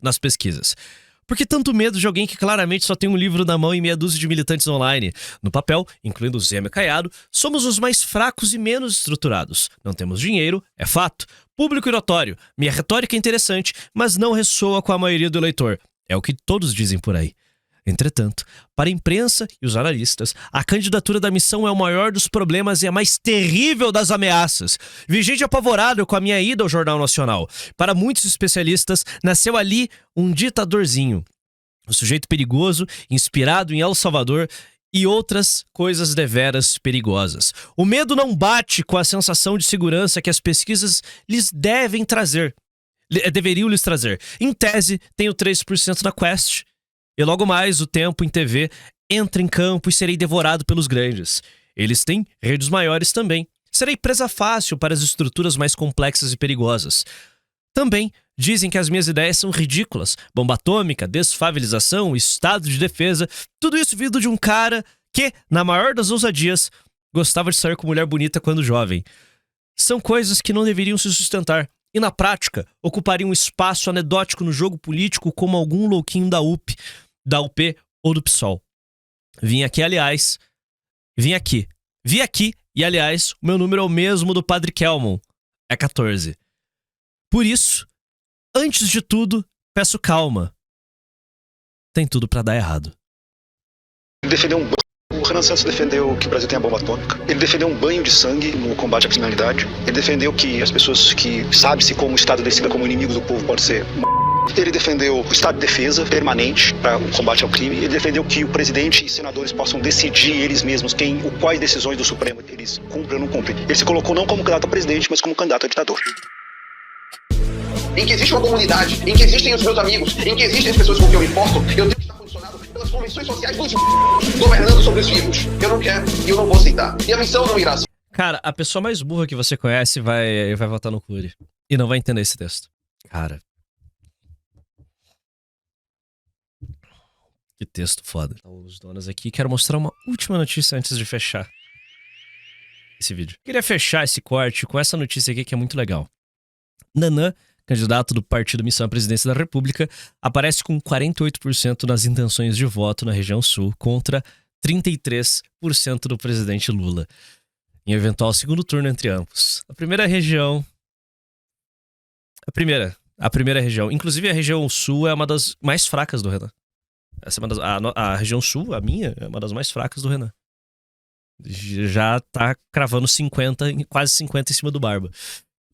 nas pesquisas. Por que tanto medo de alguém que claramente só tem um livro na mão e meia dúzia de militantes online? No papel, incluindo o Zema e Caiado, somos os mais fracos e menos estruturados. Não temos dinheiro, é fato. Público e notório. Minha retórica é interessante, mas não ressoa com a maioria do eleitor. É o que todos dizem por aí. Entretanto, para a imprensa e os analistas, a candidatura da missão é o maior dos problemas e a mais terrível das ameaças. Vi gente apavorado com a minha ida ao Jornal Nacional. Para muitos especialistas, nasceu ali um ditadorzinho. Um sujeito perigoso, inspirado em El Salvador e outras coisas deveras perigosas. O medo não bate com a sensação de segurança que as pesquisas lhes deveriam lhes trazer. Em tese, tenho 3% da Quest. E logo mais o Tempo em TV entra em campo e serei devorado pelos grandes. Eles têm redes maiores também. Serei presa fácil para as estruturas mais complexas e perigosas. Também dizem que as minhas ideias são ridículas. Bomba atômica, desfavelização, estado de defesa. Tudo isso vindo de um cara que, na maior das ousadias, gostava de sair com mulher bonita quando jovem. São coisas que não deveriam se sustentar. E na prática, ocupariam um espaço anedótico no jogo político como algum louquinho da UP ou do PSOL. Vi aqui, e aliás, o meu número é o mesmo do Padre Kelmon, é 14. Por isso, antes de tudo, peço calma. Tem tudo pra dar errado. O Renan Santos defendeu que o Brasil tem a bomba atômica. Ele defendeu um banho de sangue no combate à criminalidade. Ele defendeu que as pessoas que sabe-se como o Estado decida como inimigos do povo pode ser. Ele defendeu o estado de defesa permanente para o combate ao crime. Ele defendeu que o presidente e senadores possam decidir eles mesmos quais decisões do Supremo eles cumprem ou não cumprem. Ele se colocou não como candidato a presidente, mas como candidato a ditador. Em que existe uma comunidade, em que existem os meus amigos, em que existem as pessoas com quem eu me importo, eu tenho que estar condicionado pelas convenções sociais dos governando sobre os vivos. Eu não quero e eu não vou aceitar. E a missão não irá ser. Cara, a pessoa mais burra que você conhece vai votar no Cury. E não vai entender esse texto. Cara. Que texto foda. Os donos aqui. Quero mostrar uma última notícia antes de fechar esse vídeo. Queria fechar esse corte com essa notícia aqui que é muito legal. Nanã, candidato do partido Missão à Presidência da República, aparece com 48% nas intenções de voto na região sul contra 33% do presidente Lula, em eventual segundo turno entre ambos. A primeira região, inclusive a região sul é uma das mais fracas do Renan. Essa é uma das, a região sul, a minha, é uma das mais fracas do Renan. Já tá cravando 50, quase 50 em cima do Barba.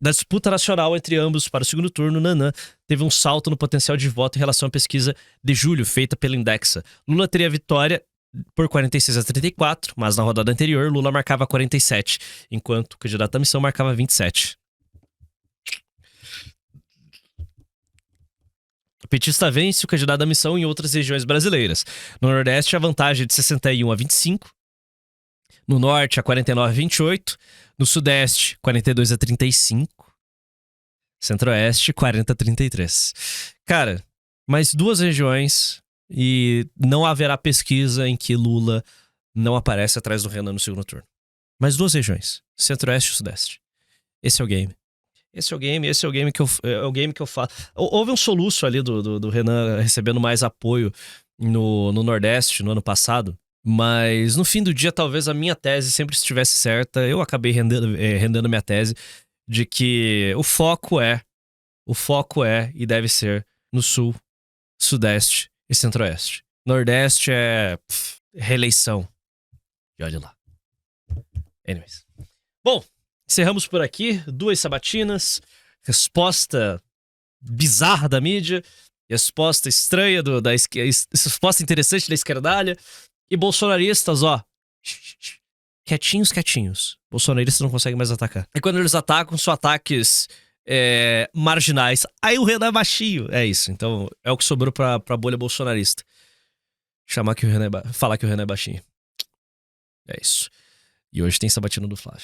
Da disputa nacional entre ambos para o segundo turno, Nanã teve um salto no potencial de voto em relação à pesquisa de julho feita pela Indexa. Lula teria vitória por 46-34, mas na rodada anterior, Lula marcava 47, enquanto o candidato da missão marcava 27. O petista vence o candidato da missão em outras regiões brasileiras. No Nordeste, a vantagem é de 61-25. No Norte, a 49-28. No Sudeste, 42-35. Centro-Oeste, 40-33. Cara, mais 2 regiões e não haverá pesquisa em que Lula não aparece atrás do Renan no segundo turno. Mais 2 regiões, Centro-Oeste e Sudeste. Esse é o game. Esse é o game que eu falo. Houve um soluço ali do Renan recebendo mais apoio no Nordeste no ano passado. Mas no fim do dia, talvez a minha tese sempre estivesse certa. Eu acabei rendendo minha tese de que o foco é e deve ser no Sul, Sudeste e Centro-Oeste. Nordeste é reeleição. E olha lá. Anyways. Bom, encerramos por aqui. 2 sabatinas. Resposta bizarra da mídia. Resposta estranha resposta interessante da esquerdalha. E bolsonaristas, ó, quietinhos. Bolsonaristas não conseguem mais atacar. E quando eles atacam, são ataques marginais. Aí o Renan é baixinho. É isso. Então, é o que sobrou pra bolha bolsonarista. Falar que o Renan é baixinho. É isso. E hoje tem sabatina do Flávio.